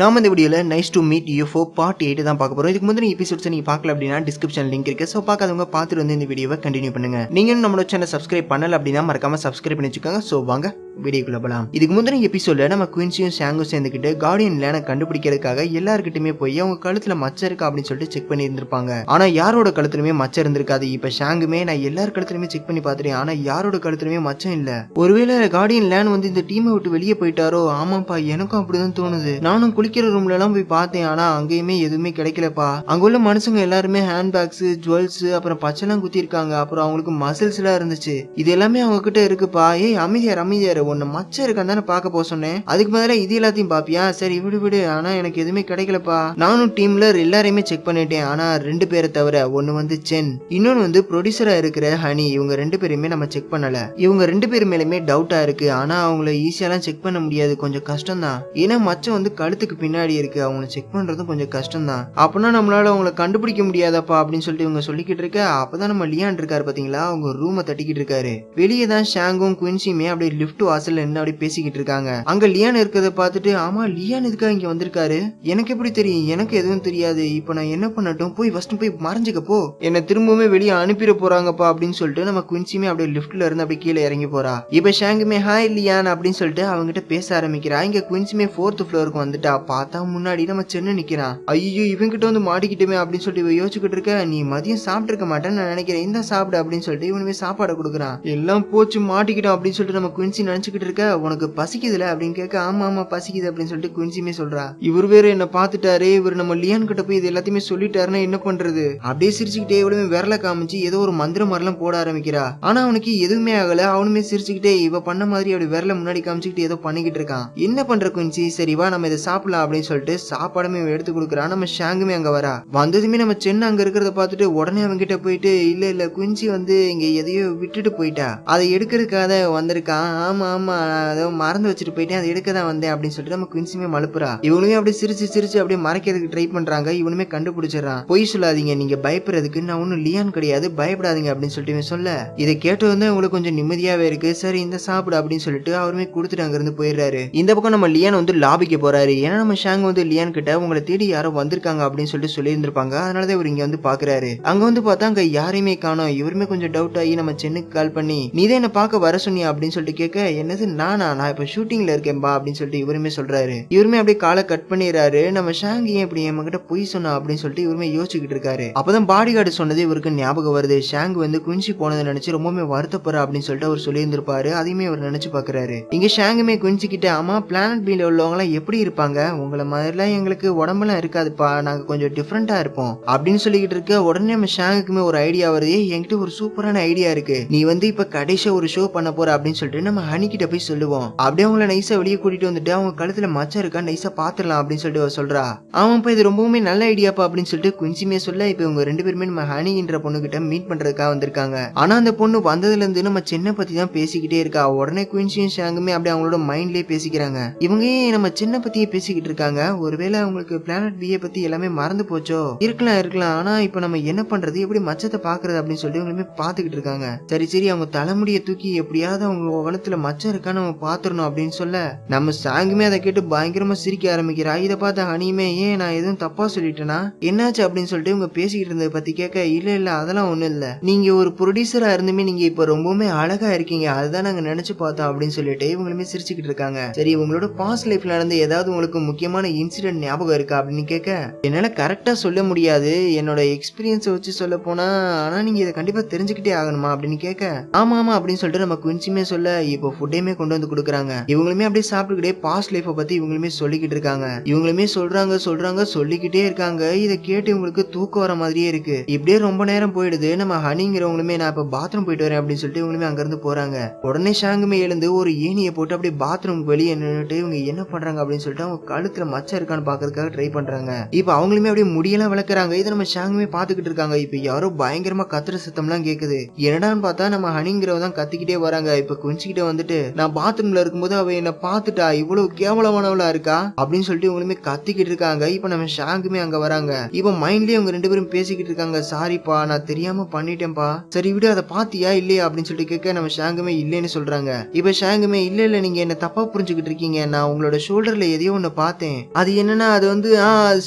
நாம இந்த வீடியோல nice to meet UFO part 8 தான் பார்க்க போறோம். இதுக்கு முன்னாடி எபிசோட்ஸ் நீங்க பார்க்கல அப்படின்னா டிஸ்கிரிப்ஷன் லிங்க் இருக்கு. சோ பார்க்காதவங்க பார்த்துட்டு வந்து இந்த வீடியோவை கண்டினியூ பண்ணுங்க. நீங்க நம்மளோட சேனல் சப்ஸ்கிரைப் பண்ணல அப்படின்னா மறக்காம சப்ஸ்கிரைப் பண்ணி வச்சுக்கோங்க. சோ வாங்க வீடியோக்குள்ள போலாம். இதுக்கு முன்னாடி எபிசோட்ல நம்ம குயின்சியும் ஷாங்கும் சேர்ந்துக்கிட்டு கார்டியன் லேனை கண்டுபிடிக்கிறதுக்காக எல்லாருக்கிட்டுமே போய் அவங்க கழுத்துல மச்சம் இருக்கா அப்படின்னு சொல்லிட்டு செக் பண்ணி இருந்திருப்பாங்க. ஆனா யாரோட கழுத்துலயுமே மச்சம் இருந்திருக்காது. இப்ப ஷாங்குமே நான் எல்லார் கழுத்துலயுமே செக் பண்ணி பார்த்துட்டேன், ஆனா யாரோட கழுத்துலயுமே மச்சம் இல்ல. ஒருவேளை கார்டியன் லேன் வந்து இந்த டீமை விட்டு வெளியே போயிட்டாரோ? ஆமாப்பா, எனக்கும் அப்படிதான் தோணுது. நானும் குளிக்கிற ரூம்ல எல்லாம் போய் பார்த்தேன், ஆனா அங்கேயுமே எதுவுமே கிடைக்கலப்பா. அங்க உள்ள மனுஷங்க எல்லாருமே ஹேண்ட் பேக்ஸ், ஜுவல்ஸ், அப்புறம் பச்செல்லாம் குத்தி இருக்காங்க. அப்புறம் அவங்களுக்கு மசில்ஸ் எல்லாம் இருந்துச்சு. இது எல்லாமே அவங்க கிட்ட இருக்குப்பா. ஏய் அமைதியார் ஒன்னு மச்சம் இருக்கான்னு தானே பார்க்க போக சொன்னேன், அதுக்கு மேல இது எல்லாத்தையும் பாப்பியா? சரி விடு, ஆனா எனக்கு எதுவுமே கிடைக்கலப்பா. நானும் டீம்ல எல்லாரையுமே செக் பண்ணிட்டேன், ஆனா 2 பேரை தவிர. ஒன்னு வந்து சென், இன்னொன்னு வந்து ப்ரொடியூசரா இருக்கிற ஹனி. இவங்க 2 பேருமே நம்ம செக் பண்ணல. இவங்க 2 பேர் மேலுமே டவுட்டா இருக்கு, ஆனா அவங்கள ஈஸியாலாம் செக் பண்ண முடியாது, கொஞ்சம் கஷ்டம் தான். ஏன்னா மச்சம் வந்து கழுத்துக்கு பின்னாடி இருக்கு, அவங்கள செக் பண்றதும் கொஞ்சம் கஷ்டம் தான். அப்படின்னா நம்மளால அவங்கள கண்டுபிடிக்க முடியாதாப்பா அப்படின்னு சொல்லிட்டு இவங்க சொல்லிக்கிட்டு இருக்க. அப்பதான் நம்ம லியான் இருக்காரு பாத்தீங்களா, அவங்க ரூமை தட்டிக்கிட்டு இருக்காரு. வெளியே தான் ஷாங்கும் குயின்சியுமே அப்படியே லிஃப்ட் வாசல்ல என்ன அப்படி பேசிக்கிட்டு இருக்காங்க. அங்க லியான் இருக்கிறத பார்த்துட்டு, ஆமா லியான் எதுக்காக இங்க வந்திருக்காரு, எனக்கு எப்படி தெரியும்? எனக்கு எதுவும் தெரியாது. இப்ப நான் என்ன பண்ணட்டும்? போய் ஃபர்ஸ்ட் போய் மறைஞ்சுக்க போ, என்ன திரும்பவுமே வெளியே அனுப்பிட போறாங்கப்பா அப்படின்னு சொல்லிட்டு நம்ம குயின்சியுமே அப்படியே லிஃப்ட்ல இருந்து அப்படியே கீழே இறங்கி போறா. இப்ப ஷாங்குமே ஹாய் லியான் அப்படின்னு சொல்லிட்டு அவங்ககிட்ட பேச ஆரம்பிக்கிறா. இங்க குயின்சியுமே 4th ஃப்ளோருக்கு வந்துட்டா. பார்த்தா முன்னாடி நம்ம சென்னு நிக்கிறான். ஐயோ இவங்கிட்ட வந்து மாட்டிக்கிட்டுமே அப்படின்னு சொல்லிட்டு இவ யோசிச்சுக்கிட்டு இருக்க. நீ மதியம் சாப்பிட்டு இருக்க மாட்டேன்னு நான் நினைக்கிறேன், இந்த சாப்பிடு அப்படின்னு சொல்லிட்டு இவனுமே சாப்பாடு கொடுக்குறான். எல்லாம் போச்சு மாட்டிக்கிட்டோம் அப்படின்னு சொல்லிட்டு நம்ம குயின்சி நினைச்சுக்கிட்டு இருக்க. உனக்கு பசிக்குதுல அப்படின்னு கேட்க. ஆமா பசிக்குது அப்படின்னு சொல்லிட்டு குயின்சியுமே சொல்றா. இவர் வேற என்ன பாத்துட்டாரு, இவர் நம்ம லியான் கிட்ட போய் இது எல்லாத்தையுமே சொல்லிட்டாருன்னா என்ன பண்றது? அப்படியே சிரிச்சுக்கிட்டே இவளுமே விரல காமிச்சு ஏதோ ஒரு மந்திர மாதிரிலாம் போட ஆரம்பிக்கிறா. ஆனா அவனுக்கு எதுவுமே ஆகல. அவனுமே சிரிச்சுக்கிட்டே இவ பண்ண மாதிரி அப்படி விரல முன்னாடி காமிச்சுக்கிட்டு ஏதோ பண்ணிக்கிட்டு இருக்கான். என்ன பண்ற குயின்சி? சரி வா நம்ம இதை சாப்பிடலாம் அப்படின்னு சொல்லிட்டு சாப்பாடுமே எடுத்து கொடுக்குறான். நம்ம ஷாங்குமே அங்க வரா. வந்ததுமே நம்ம சென்ன அங்க இருக்கிறத பார்த்துட்டு உடனே அவங்க கிட்ட போயிட்டு, இல்ல குயின்சி வந்து இங்க எதையோ விட்டுட்டு போயிட்டா, அதை எடுக்கிறதுக்காக வந்திருக்கான். ஆமா அதை மறந்து வச்சுட்டு போயிட்டேன், அதை எடுக்க தான் வந்தேன் அப்படின்னு சொல்லிட்டு நம்ம குயின்சியுமே மழுப்புறா. இவனுமே அப்படியே சிரிச்சு அப்படியே மறைக்கிறதுக்கு ட்ரை பண்றாங்க. இவனுமே கண்டுபிடிச்சிடறான். பொய் சொல்லாதீங்க, நீங்க பயப்படுறதுக்கு நான் ஒன்னும் லியான் கிடையாது, பயப்படாதீங்க அப்படின்னு சொல்லிட்டு சொல்ல, இதை கேட்டு வந்து உங்களுக்கு கொஞ்சம் நிம்மதியாவே இருக்கு. சரி இந்த சாப்பிடு அப்படின்னு சொல்லிட்டு அவருமே கொடுத்துட்டு அங்க இருந்து போயிடுறாரு. இந்த பக்கம் நம்ம லியான் வந்து லாபிக்கு போறாரு. ஏன்னா நம்ம ஷாங் வந்து லியான் கிட்ட உங்களை தேடி யாரோ வந்திருக்காங்க அப்படின்னு சொல்லிட்டு சொல்லி இருந்திருப்பாங்க. அதனாலதான் இவர் இங்க வந்து பாக்குறாரு. அங்க வந்து பார்த்தா அங்க யாரையுமே காணோம். இவருமே கொஞ்சம் டவுட் ஆகி நம்ம சென்னுக்கு கால் பண்ணி, நீதான் என்ன பார்க்க வர சொன்னியா அப்படின்னு சொல்லிட்டு கேட்க, என்னது நான் இப்ப ஷூட்டிங்ல இருக்கேன்பா அப்படின்னு சொல்லிட்டு இவருமே சொல்றாரு. இவருமே அப்படியே காலை கட் பண்ணிடுறாரு. நம்ம ஷாங் ஏன் இப்படி என் கிட்ட பொய் சொன்னா அப்படின்னு சொல்லிட்டு இவருமே யோசிச்சுக்கிட்டு இருக்காரு. அப்பதான் பாடி கார்டு சொன்னது இவருக்கு ஞாபகம் வருது. ஷாங் வந்து குயின்சி போனதை நினைச்சு ரொம்பவே வருத்தப்படுற அப்படின்னு சொல்லிட்டு அவர் சொல்லி இருந்திருப்பாரு. அதையுமே அவர் நினைச்சு பாக்குறாரு. இங்க ஷாங்குமே குயின்சி கிட்ட, ஆமா பிளானட் பீல உள்ளவங்க எல்லாம் எப்படி இருப்பாங்க? உங்களை மாதிரிலாம் எங்களுக்கு உடம்பெல்லாம் இருக்காதுப்பா, நாங்க கொஞ்சம் டிஃப்ரெண்டா இருப்போம் அப்படின்னு சொல்லிக்கிட்டு இருக்க. உடனே நம்ம ஷாங்குக்குமே ஒரு ஐடியா வருது. என்கிட்ட ஒரு சூப்பரான ஐடியா இருக்கு, நீ வந்து இப்ப கடைசியா ஒரு ஷோ பண்ண போற அப்படின்னு சொல்லிட்டு நம்ம ஹனி கிட்ட போய் சொல்லுவோம். அப்படியே அவங்கள நைஸா வெளியே கூட்டிட்டு வந்துட்டு அவங்க கழுத்துல மச்சம் இருக்கா நைஸா பாத்துடலாம் அப்படின்னு சொல்லிட்டு சொல்றா. ஆமாப்பா இது ரொம்பவுமே நல்ல ஐடியாப்பா அப்படின்னு சொல்லிட்டு குயின்சியுமே சொல்ல, இப்ப இவங்க 2 பேருமே நம்ம ஹனின்ற பொண்ணு கிட்ட மீட் பண்றதுக்காக வந்திருக்காங்க. ஆனா அந்த பொண்ணு வந்ததுல இருந்து நம்ம சின்ன பத்தி தான் பேசிக்கிட்டே இருக்கா. உடனே குயின்சியும் ஷாங்குமே அப்படியே அவங்களோட மைண்ட்லயே பேசிக்கிறாங்க. இவங்க நம்ம சின்ன பத்தியே பேசிக்கிட்டு இருக்காங்க. ஒருவேளை அவங்களுக்கு பிளானட் பிஏ பத்தி எல்லாமே மறந்து போச்சோ? இருக்கலாம். ஆனா இப்ப நம்ம என்ன பண்றது, எப்படி மச்சத்தை பாக்குறது அப்படின்னு சொல்லிட்டு இவங்களுமே பாத்துக்கிட்டு இருக்காங்க. சரி அவங்க தலைமுடியை தூக்கி எப்படியாவது அவங்க உலகத்துல மச்சம் இருக்கா நம்ம பாத்துறணும் அப்படின்னு சொல்ல, நம்ம ஷாங்குமே அதை கேட்டு பயங்கரமா சிரிக்க ஆரம்பிக்கிறா. இதை பார்த்த ஹனியுமே, ஏன் நான் எதுவும் தப்பா சொல்லிட்டேனா, என்னாச்சு அப்படின்னு சொல்லிட்டு இவங்க பேசிக்கிட்டு இருந்ததை பத்தி கேட்க, இல்ல அதெல்லாம் ஒண்ணும் இல்ல, நீங்க ஒரு ப்ரொடியூசரா இருந்துமே நீங்க இப்ப ரொம்பவுமே அழகா இருக்கீங்க, அதுதான் நாங்க நினைச்சு பார்த்தோம் அப்படின்னு சொல்லிட்டு இவங்களுமே சிரிச்சுக்கிட்டு இருக்காங்க. சரி உங்களோட பாஸ்ட் லைஃப்ல நடந்த ஏதாவது உங்களுக்கு முக்கியமான இன்சிடென்ட் ஞாபகம் இருக்கா அப்படின்னு கேட்க, என்னால கரெக்டா சொல்ல முடியாது, என்னோட எக்ஸ்பீரியன்ஸ் வச்சு சொல்ல போனா, ஆனா நீங்க இதை கண்டிப்பா தெரிஞ்சுக்கிட்டே ஆகணுமா அப்படின்னு கேட்க, ஆமா அப்படின்னு சொல்லிட்டு நம்ம குயின்சியுமே சொல்ல, இப்போ ஃபுட்டையுமே கொண்டு வந்து கொடுக்குறாங்க. இவங்களுமே அப்படியே சாப்பிட்டுக்கிட்டே பாஸ்ட் லைஃபை பத்தி இவங்களுமே சொல்லிக்கிட்டு இருக்காங்க. இவங்களுமே சொல்றாங்க சொல்லிக்கிட்டே இருக்காங்க. இதை கேட்டு இவங்களுக்கு தூக்கம் வர மாதிரியே இருக்கு. இப்படியே ரொம்ப நேரம் போயிடுது. நம்ம ஹனிங்கிறவங்களுமே நான் இப்ப பாத்ரூம் போயிட்டு வரேன் அப்படின்னு சொல்லிட்டு இவங்களுமே அங்க இருந்து போறாங்க. உடனே ஷாங்குமே எழுந்து ஒரு ஏணியை போட்டு அப்படியே பாத்ரூம் வெளியே நின்றுட்டு இவங்க என்ன பண்றாங்க அப்படின்னு சொல்லிட்டு அவங்க கழுத்துல மச்சம் இருக்கான்னு பாக்குறதுக்காக ட்ரை பண்றாங்க. இப்ப அவங்களுமே அப்படியே முடியெல்லாம் விளக்குறாங்க. இதை நம்ம ஷாங்குமே பாத்துக்கிட்டு இருக்காங்க. இப்ப யாரோ பயங்கரமா கத்துற சத்தம் எல்லாம் கேக்குது. என்னடான்னு பார்த்தா நம்ம ஹனிங்கிறவ தான் கத்திக்கிட்டே வராங்க. இப்ப குயின்சிக்கிட்ட வந்துட்டு, வந்துட்டு நான் பாத்ரூம்ல இருக்கும்போது அவ என்ன பாத்துட்டா, இவ்வளவு கேவலமானவளா இருக்கா அப்படின்னு சொல்லிட்டு இவங்களுமே கத்திக்கிட்டு இருக்காங்க. இப்ப நம்ம ஷாங்குமே அங்க வராங்க. இப்ப மைண்ட்லயே அவங்க 2 பேரும் பேசிக்கிட்டு இருக்காங்க. சாரிப்பா, நான் தெரியாம பண்ணிட்டேன்பா, சரி விடு, அதை பாத்தியா இல்லையா அப்படின்னு சொல்லிட்டு கேட்க நம்ம ஷாங்குமே இல்லைன்னு சொல்றாங்க. இப்ப ஷாங்குமே இல்ல நீங்க என்ன தப்பா புரிஞ்சுக்கிட்டு இருக்கீங்க, நான் உங்களோட ஷோல்டர்ல எதையோ ஒண்ணு பார்த்தேன், அது என்னன்னா அது வந்து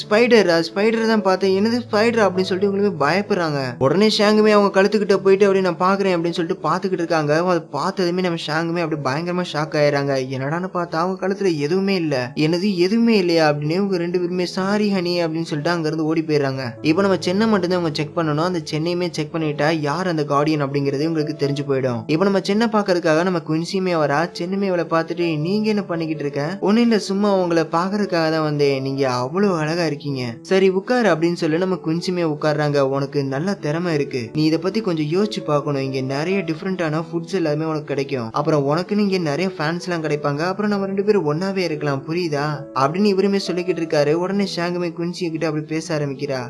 ஸ்பைடர் தான் பார்த்தேன். என்னது ஸ்பைடர் அப்படின்னு சொல்லிட்டு இவங்களுமே பயப்படுறாங்க. உடனே ஷாங்குமே அவங்க கழுத்துக்கிட்ட போயிட்டு அப்படியே நான் பாக்குறேன் அப்படின்னு சொல்லிட்டு பாத்துக்கிட்டு இருக்காங்க. அதை பார்த்ததுமே நம்ம ஷாங்குமே அப்படி பயங்கரமா ஷாக் ஆயிடுறாங்க. என்னடான்னு பார்த்தா அவங்க கழுத்துல எதுவுமே இல்ல. என்னது எதுவுமே இல்லையா அப்படின்னு இவங்க 2 பேருமே சாரி ஹனி அப்படின்னு சொல்லிட்டு அங்க இருந்து ஓடி போயிடுறாங்க. இப்போ நம்ம சென்னை மட்டும் தான் அவங்க செக் பண்ணணும். அந்த சென்னையுமே செக் பண்ணிட்டா யார் அந்த கார்டியன் அப்படிங்கறது உங்களுக்கு தெரிஞ்சு போயிடும். இப்போ நம்ம சென்னை பாக்குறதுக்காக நம்ம குயின்சியுமே வரா. சென்னைமே அவளை பார்த்துட்டு நீங்க என்ன பண்ணிக்கிட்டு இருக்க, ஒன்னும் இல்ல சும்மா உங்களை பாக்குறதுக்காக தான் வந்தேன், நீங்க அவ்வளவு அழகா இருக்கீங்க, சரி உட்காரு அப்படின்னு சொல்லி நம்ம குயின்சியுமே உட்கார்றாங்க. உனக்கு நல்ல திறமை இருக்கு, நீ இதை பத்தி கொஞ்சம் யோசிச்சு பார்க்கணும், இங்க நிறைய டிஃப்ரெண்டான ஃபுட்ஸ் எல்லாமே உனக்கு கிடைக்கும், அப்புறம் உனக்கு நீங்க நிறைய ஃபேன்ஸ் எல்லாம் கிடைப்பாங்க, அப்புறம் நம்ம 2 பேரும் ஒன்னாவே இருக்கலாம், புரியுதா அப்படின்னு இவருமே சொல்லிக்கிட்டு இருக்காரு. உடனே ஷாங்குமே குயின்சி கிட்ட அப்படி பேச ஆரம்பிக்கிறா.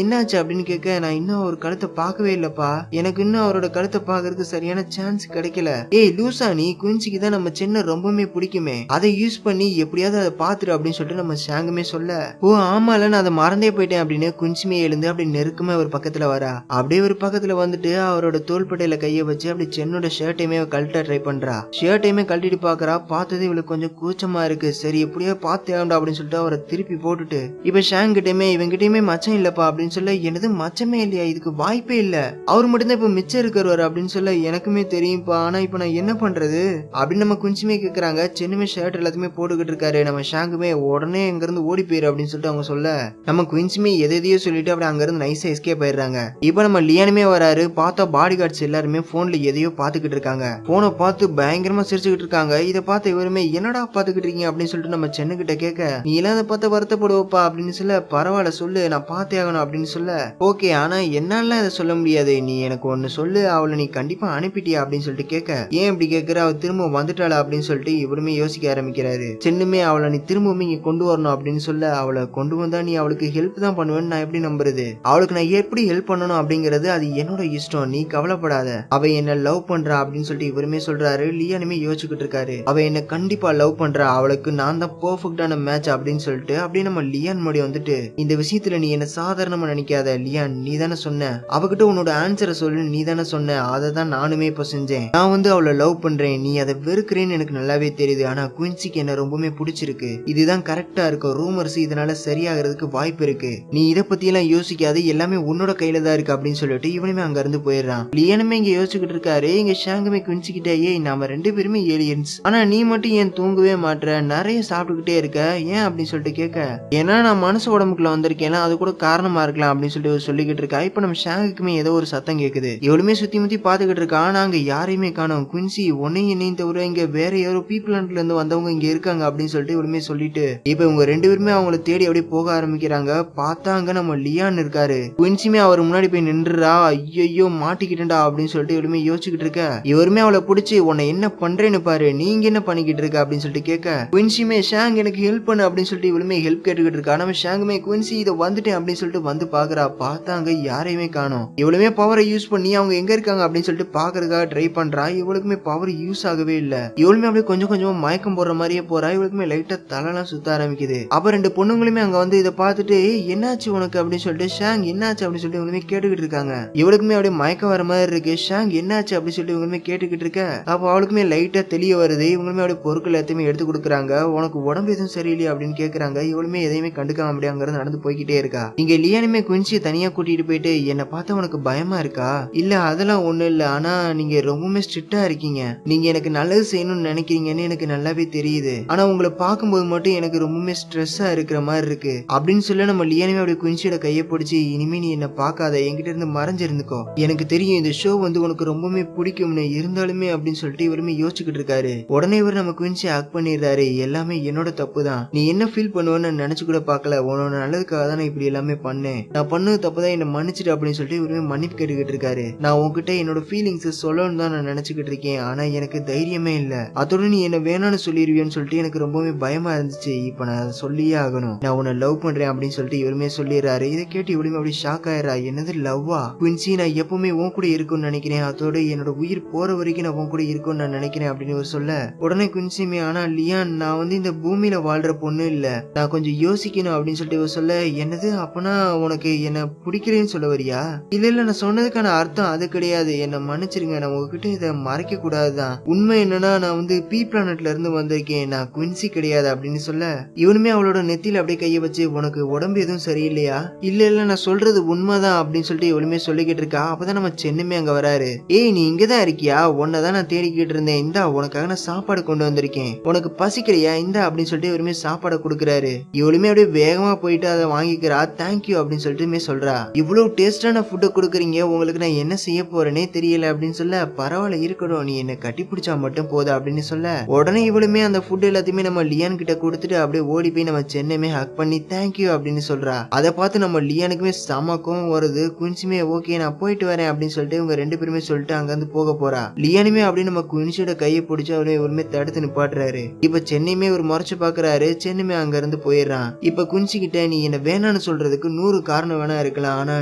என்னாச்சு அப்படின்னு கேட்க, நான் இன்னும் அவர் கழுத்தை பார்க்கவே இல்லப்பா, எனக்கு இன்னும் அவரோட கழுத்தை பார்க்கறதுக்கு சரியான சான்ஸ் கிடைக்கல. லூசா நீ, குயின்சிக்கு தான் நம்ம சின்ன ரொம்பவே பிடிக்குமே, அதை யூஸ் பண்ணி எப்படியாவது அதை பாத்துரு அப்படின்னு சொல்லிட்டு நம்ம ஷாங்குமே சொல்ல, ஓ ஆமால நான் அதை மறந்தே போயிட்டேன் அப்படின்னு குயின்சிமே எழுந்து அப்படி நெருக்கமா ஒரு பக்கத்துல வரா. அப்படியே ஒரு பக்கத்துல வந்துட்டு அவரோட தோள்பட்டையில கைய வச்சு அப்படி சென்னோட ஷர்ட்டையுமே கழட்ட ட்ரை பண்றா. ஷர்ட்டையுமே கழட்டிட்டு பாக்குறா. பார்த்தது இவளுக்கு கொஞ்சம் கூச்சமா இருக்கு. சரி எப்படியோ பாத்து ஆகணும் அப்படின்னு சொல்லிட்டு அவரை திருப்பி போட்டுட்டு இப்ப ஷாங் கிட்டயுமே இவங்கிட்டயுமே மச்சம் இல்லப்பா அப்படின்னு சொல்ல, எனது மச்சமே இல்லையா, இதுக்கு வாய்ப்பே இல்ல, அவர் மட்டும்தான் இப்ப மிச்சம் இருக்கிறவர் அப்படின்னு சொல்ல, எனக்குமே தெரியும்பா, ஆனா இப்ப நான் என்ன பண்றது அப்படின்னு நம்ம குஞ்சுமே கேக்குறாங்க. சென்னுமே ஷர்ட் எல்லாத்தையுமே போட்டுக்கிட்டு இருக்காரு. நம்ம ஷாங்குமே உடனே இங்க இருந்து ஓடி போயிரு அப்படின்னு சொல்லிட்டு அவங்க சொல்ல, நம்ம குயின்ஸுமே எதையோ சொல்லிட்டு அப்படி அங்க இருந்து நைஸா எஸ்கேப் ஆயிடுறாங்க. இப்ப நம்ம லியானுமே வராரு. பார்த்தா பாடி கார்ட்ஸ் எல்லாருமே போன்ல எதையோ பாத்துக்கிட்டு இருக்காங்க. போனை பார்த்து பயங்கரமா சிரிச்சுக்கிட்டு இருக்காங்க. இதை பார்த்து இவருமே என்னடா பாத்துக்கிட்டு இருக்கீங்க அப்படின்னு சொல்லிட்டு நம்ம சென்னு கிட்ட கேட்க, நீ எல்லாம் அதை பார்த்து வருத்தப்படுவப்பா அப்படின்னு சொல்ல, பரவாயில்ல சொல்லு, நான் பார்த்தே ஆகணும் அப்படின்னு சொல்ல, ஓகே ஆனா என்னால இதை சொல்ல முடியாது, நீ எனக்கு ஒன்னு சொல்லு, அவளை நீ கண்டிப்பா அனுப்பிட்டியா அப்படின்னு சொல்லிட்டு கேட்க, ஏன் இப்படி கேட்கிற, அவ திரும்ப வந்துட்டாளா அப்படின்னு சொல்லிட்டு இவருமே யோசிக்க ஆரம்பிக்கிறாரு. சென்னுமே அவளை நீ திரும்பவும் இங்க கொண்டு வரணும் அப்படின்னு சொல்ல, அவளை கொண்டு வந்தா நீ அவளுக்கு ஹெல்ப் தான் பண்ணுவேன்னு நான் எப்படி நம்புறது, அவளுக்கு நான் எப்படி ஹெல்ப் பண்ணணும் அப்படிங்கறது அது என்னோட இஷ்டம், நீ கவலைப்படாத, அவ என்ன லவ் பண்றா அப்படின்னு சொல்லிட்டு இவருமே சொல்றாரு. லியானுமே யோசிச்சுக்கிட்டு இருக்காரு. அவ என்ன கண்டிப்பா லவ் பண்றா, அவளுக்கு நான் தான் பெர்ஃபெக்ட்டான மேட்ச் அப்படின்னு சொல்லிட்டு அப்படியே நம்ம லியான் முன்னாடி வந்துட்டு, இந்த விஷயத்துல நீ என்ன சாதாரணமா நினைக்காத லியான், நீ தானே சொன்ன, அவகிட்ட உன்னோட ஆன்சரை சொல்லு, நீ தானே சொன்ன, அதை தான் நானுமே இப்ப செஞ்சேன், நான் வந்து அவளை லவ் பண்றேன், நீ அதை வெறுக்கிறேன்னு எனக்கு நல்லாவே தெரியுது, ஆனா குயின்சிக்கு என்ன ரொம்பவே பிடிச்சிருக்கு, இதுதான் கரெக்டா இருக்கும், ரூமர்ஸ் இதனால சரியாகிறதுக்கு வாய்ப்பு இருக்கு, நீ இதை பத்தி எல்லாம் யோசிக்காது, எல்லாமே உன்னோட கையில தான் இருக்கு அப்படின்னு சொல்லிட்டு இவனுமே அங்க இருந்து போயிடுறான். லியானுமே இங்க யோசிச்சுக்கிட்டு இருக்காரு. இங்க ஷாங்குமே குயின்சி கிட்ட, நாம 2 பேருமே ஏலியன்ஸ், ஆனா நீ மட்டும் ஏன் தூங்கவே மாட்ற, நிறைய சாப்பிட்டுக்கிட்டே இருக்க ஏன் அப்படின்னு சொல்லிட்டு கேட்க, ஏன்னா நான் மனசு உடம்புக்குள்ள வந்திருக்கேன், அது கூட காரணமா இருக்கலாம் அப்படின்னு சொல்லிட்டு சொல்லிக்கிட்டு இருக்கா. இப்ப நம்ம ஷாங்குக்குமே ஏதோ ஒரு சத்தம் கேக்குது. எவ்வளவுமே சுத்தி முத்தி பாத்துக்கிட்டு இருக்கா. ஆனா அங்க யாரையுமே காணோம். குயின்சி உன்னையும் என்னையும் தவிர இங்க வேற யாரோ பீப்புள்ல இருந்து வந்தவங்க இங்க இருக்காங்க அப்படின்னு சொல்லிட்டு இவளுமே சொல்லிட்டு இப்ப இவங்க 2 பேருமே அவங்களை தேடி அப்படியே போக ஆரம்பிக்கிறாங்க. பார்த்தா அங்க நம்ம லியான் இருக்காரு. குயின்சியுமே அவர் முன்னாடி போய் நின்றுறா. ஐயோ மாட்டிக்கிட்டா அப்படின்னு சொல்லிட்டு இவளுமே யோசிச்சுக்கிட்டு இருக்க. இவருமே அவளை பிடிச்சி உன்னை என்ன பண்றேன்னு பாரு, நீங்க என்ன பண்ணிக்கிட்டு இருக்க அப்படின்னு சொல்லிட்டு கேட்க, குயின்சியுமே ஷாங் எனக்கு ஹெல்ப் பண்ணு அப்படின்னு சொல்லிட்டு இவளுமே ஹெல்ப் கேட்டுக்கிட்டு இருக்கா. நம்ம ஷாங்குமே குயின்சி இதை வந்துட்டேன் அப்படின்னு சொல்லிட்டு வந்து பாக்குறா. பார்த்தாங்க யாரையுமே காணோம். இவளுமே பவரை யூஸ் பண்ணி அவங்க எங்க இருக்காங்க அப்படின்னு சொல்லிட்டு பாக்குறதுக்காக ட்ரை பண்றா. இவளுக்குமே பவர் யூஸ் ஆகவே இல்ல. இவளுமே அப்படியே கொஞ்சம் கொஞ்சமா மயக்கம் போடுற மாதிரியே போறா. இவளுக்குமே லைட்டா தலைலாம் சுத்த ஆரம்பிக்குது. அப்ப 2 பொண்ணுங்களுமே அங்க வந்து இதை பார்த்துட்டு என்னாச்சு உனக்கு அப்படின்னு சொல்லிட்டு, ஷாங் என்னாச்சு அப்படின்னு சொல்லிட்டு இவங்களுமே கேட்டுக்கிட்டு இருக்காங்க. இவளுக்குமே அப்படியே மயக்கம் வர மாதிரி இருக்கு. ஷாங் என்னாச்சு அப்படின்னு சொல்லிட்டு இவங்களுமே கேட்டுக்கிட்டு இருக்க. அப்ப அவளுக்குமே லைட்டா தெளிய வருது. இவங்களுமே அப்படியே பொருட்கள் எல்லாத்தையுமே எடுத்து கொடுக்குறாங்க. உனக்கு உடம்பு எதுவும் சரியில்லையா அப்படின்னு கேக்குறாங்க. இவளுமே எதையுமே கண்டுக்காம அப்படியே அங்க இருந்து நடந்து போய்கிட்டே இருக்கா. இங்க லியானுமே குயின்சியை தனியா கூட்டிட்டு போயிட்டு, என்ன பார்த்தா உனக்கு பயமா இருக்கா, இல்ல அதெல்லாம் ஒண்ணு இல்ல, ஆனா நீங்க ரொம்பவுமே ஸ்ட்ரிக்டா இருக்கீங்க, நீங்க எனக்கு நல்லது செய்யணும்னு நினைக்கிறீங்கன்னு எனக்கு நல்லாவே தெரியுது, ஆனா உங்களை பார்க்கும்போது மட்டும் எனக்கு ரொம்பவுமே ஸ்ட்ரெஸ்ஸா இருக்கிற மாதிரி இருக்கு அப்படின்னு சொல்ல, நம்ம லியானுமே அப்படியே குயின்சியோட கையை பிடிச்சி, இனிமே நீ என்ன பார்க்காத, என்கிட்ட இருந்து மறைஞ்சிருந்துக்கோ, எனக்கு தெரியும் இந்த ஷோ வந்து உனக்கு ரொம்பவுமே பிடிக்கும்னு, இருந்தாலுமே அப்படின்னு சொல்லிட்டு இவருமே யோசிச்சுக்கிட்டு இருக்காரு. உடனே இவர் நம்ம குயின்சியை ஹக் பண்ணிடுறாரு. எல்லாமே என்னோட தப்பு தான், நீ என்ன ஃபீல் பண்ணுவேன்னு நினைச்சு கூட பார்க்கல, உன்னோட நல்லதுக்காக தான் நான் இப்படி எல்லாமே பண்ணேன், நான் பண்ணது தப்புதான், என்ன மன்னிச்சிட்டு அப்படின்னு சொல்லிட்டு இவருமே மன்னிப்பு கேட்டுக்கிட்டு இருக்காரு. நான் உன்கிட்ட என்னோட ஃபீலிங்ஸ் சொல்லணும்னு தான் நான் நினைச்சுக்கிட்டு இருக்கேன், ஆனா எனக்கு தைரியமே இல்ல, அதோட நீ என்ன வேணான்னு சொல்லிடுவியன்னு சொல்லிட்டு எனக்கு ரொம்பவே பயமா இருந்துச்சு, இப்ப நான் அதை சொல்லியே ஆகணும், நான் உன்னை லவ் பண்றேன் அப்படின்னு சொல்லிட்டு இவருமே சொல்லிடுறாரு. இதை கேட்டு இவளுமே அப்படி ஷாக் ஆயிடுறா. என்னது லவ்வா, குயின்சி நான் எப்பவுமே உன் கூட இருக்கும்னு நினைக்கிறேன், அதோட என்னோட உயிர் போற வரைக்கும் நான் உன் கூட இருக்கும்னு நான் நினைக்கிறேன் அப்படின்னு இவர் சொல்ல உடனே குயின்சியுமே ஆனா லியான் நான் வந்து இந்த பூமியில வாழ்ற பொண்ணு இல்ல, நான் கொஞ்சம் யோசிக்கணும் அப்படின்னு சொல்லிட்டு இவர் சொல்ல என்னது அப்பனா உனக்கு என்ன பிடிக்கிறேன்னு சொல்ல வரியா? இல்ல நான் சொன்னதுக்கான அர்த்தம் அது கிடையாது, என்ன மன்னிச்சிருங்க, நான் உங்ககிட்ட இதை மறைக்க கூடாதுதான். உண்மை என்னன்னா நான் வந்து பி பிளானட்ல இருந்து வந்திருக்கேன், நான் குயின்சி கிடையாது அப்படின்னு சொல்ல இவனுமே அவளோட நெத்தியில அப்படியே கையை வச்சு உனக்கு உடம்பு எதுவும் சரியில்லையா? இல்ல நான் சொல்றது உண்மைதான் அப்படின்னு சொல்லிட்டு இவளுமே சொல்லிக்கிட்டு இருக்கா. அப்பதான் நம்ம சென்னுமே அங்க வராரு. ஏய் நீ இங்கதான் இருக்கியா? உன்னதான் நான் தேடிக்கிட்டு இருந்தேன், இந்தா உனக்காக நான் சாப்பாடு கொண்டு வந்திருக்கேன், உனக்கு பசிக்கலையா இந்தா அப்படின்னு சொல்லிட்டு இவருமே சாப்பாடை கொடுக்குறாரு. இவளுமே அப்படியே வேகமா போயிட்டு அதை வாங்கிக்கிறா. தேங்க்யூ அப்படின்னு சொல்லிட்டு சொல்றா. இவ்வளவு டேஸ்டான ஃபுட்டை கொடுக்குறீங்க, உங்களுக்கு நான் என்ன செய்ய போறேனே தெரியல அப்படின்னு சொல்ல பரவாயில்ல இருக்கணும், நீ என்ன கட்டி பிடிச்சா மட்டும் போதும் அப்படின்னு சொல்ல உடனே இவளுமே அந்த ஃபுட் எல்லாத்தையுமே நம்ம லியான் கிட்ட கொடுத்துட்டு அப்படியே ஓடி போய் நம்ம சென்னையுமே ஹக் பண்ணி தேங்க்யூ அப்படின்னு சொல்றா. அதை பார்த்து நம்ம லியானுக்குமே சமக்கும் வருது. குயின்சியுமே ஓகே நான் போயிட்டு வரேன் அப்படின்னு சொல்லிட்டு இவங்க ரெண்டு பேருமே சொல்லிட்டு அங்க இருந்து போக போறா. லியானுமே அப்படின்னு நம்ம குயின்சியோட கையை பிடிச்சு அவரே ஒருமே தடுத்து நிப்பாட்டுறாரு. இப்ப சென்னையுமே ஒரு முறைச்சு பாக்குறாரு. சென்னையுமே அங்க இருந்து போயிடுறான். இப்ப குயின்சி கிட்ட நீ என்ன வேணான்னு சொல்றதுக்கு 100 காரணம் வேணா இருக்கலாம், ஆனா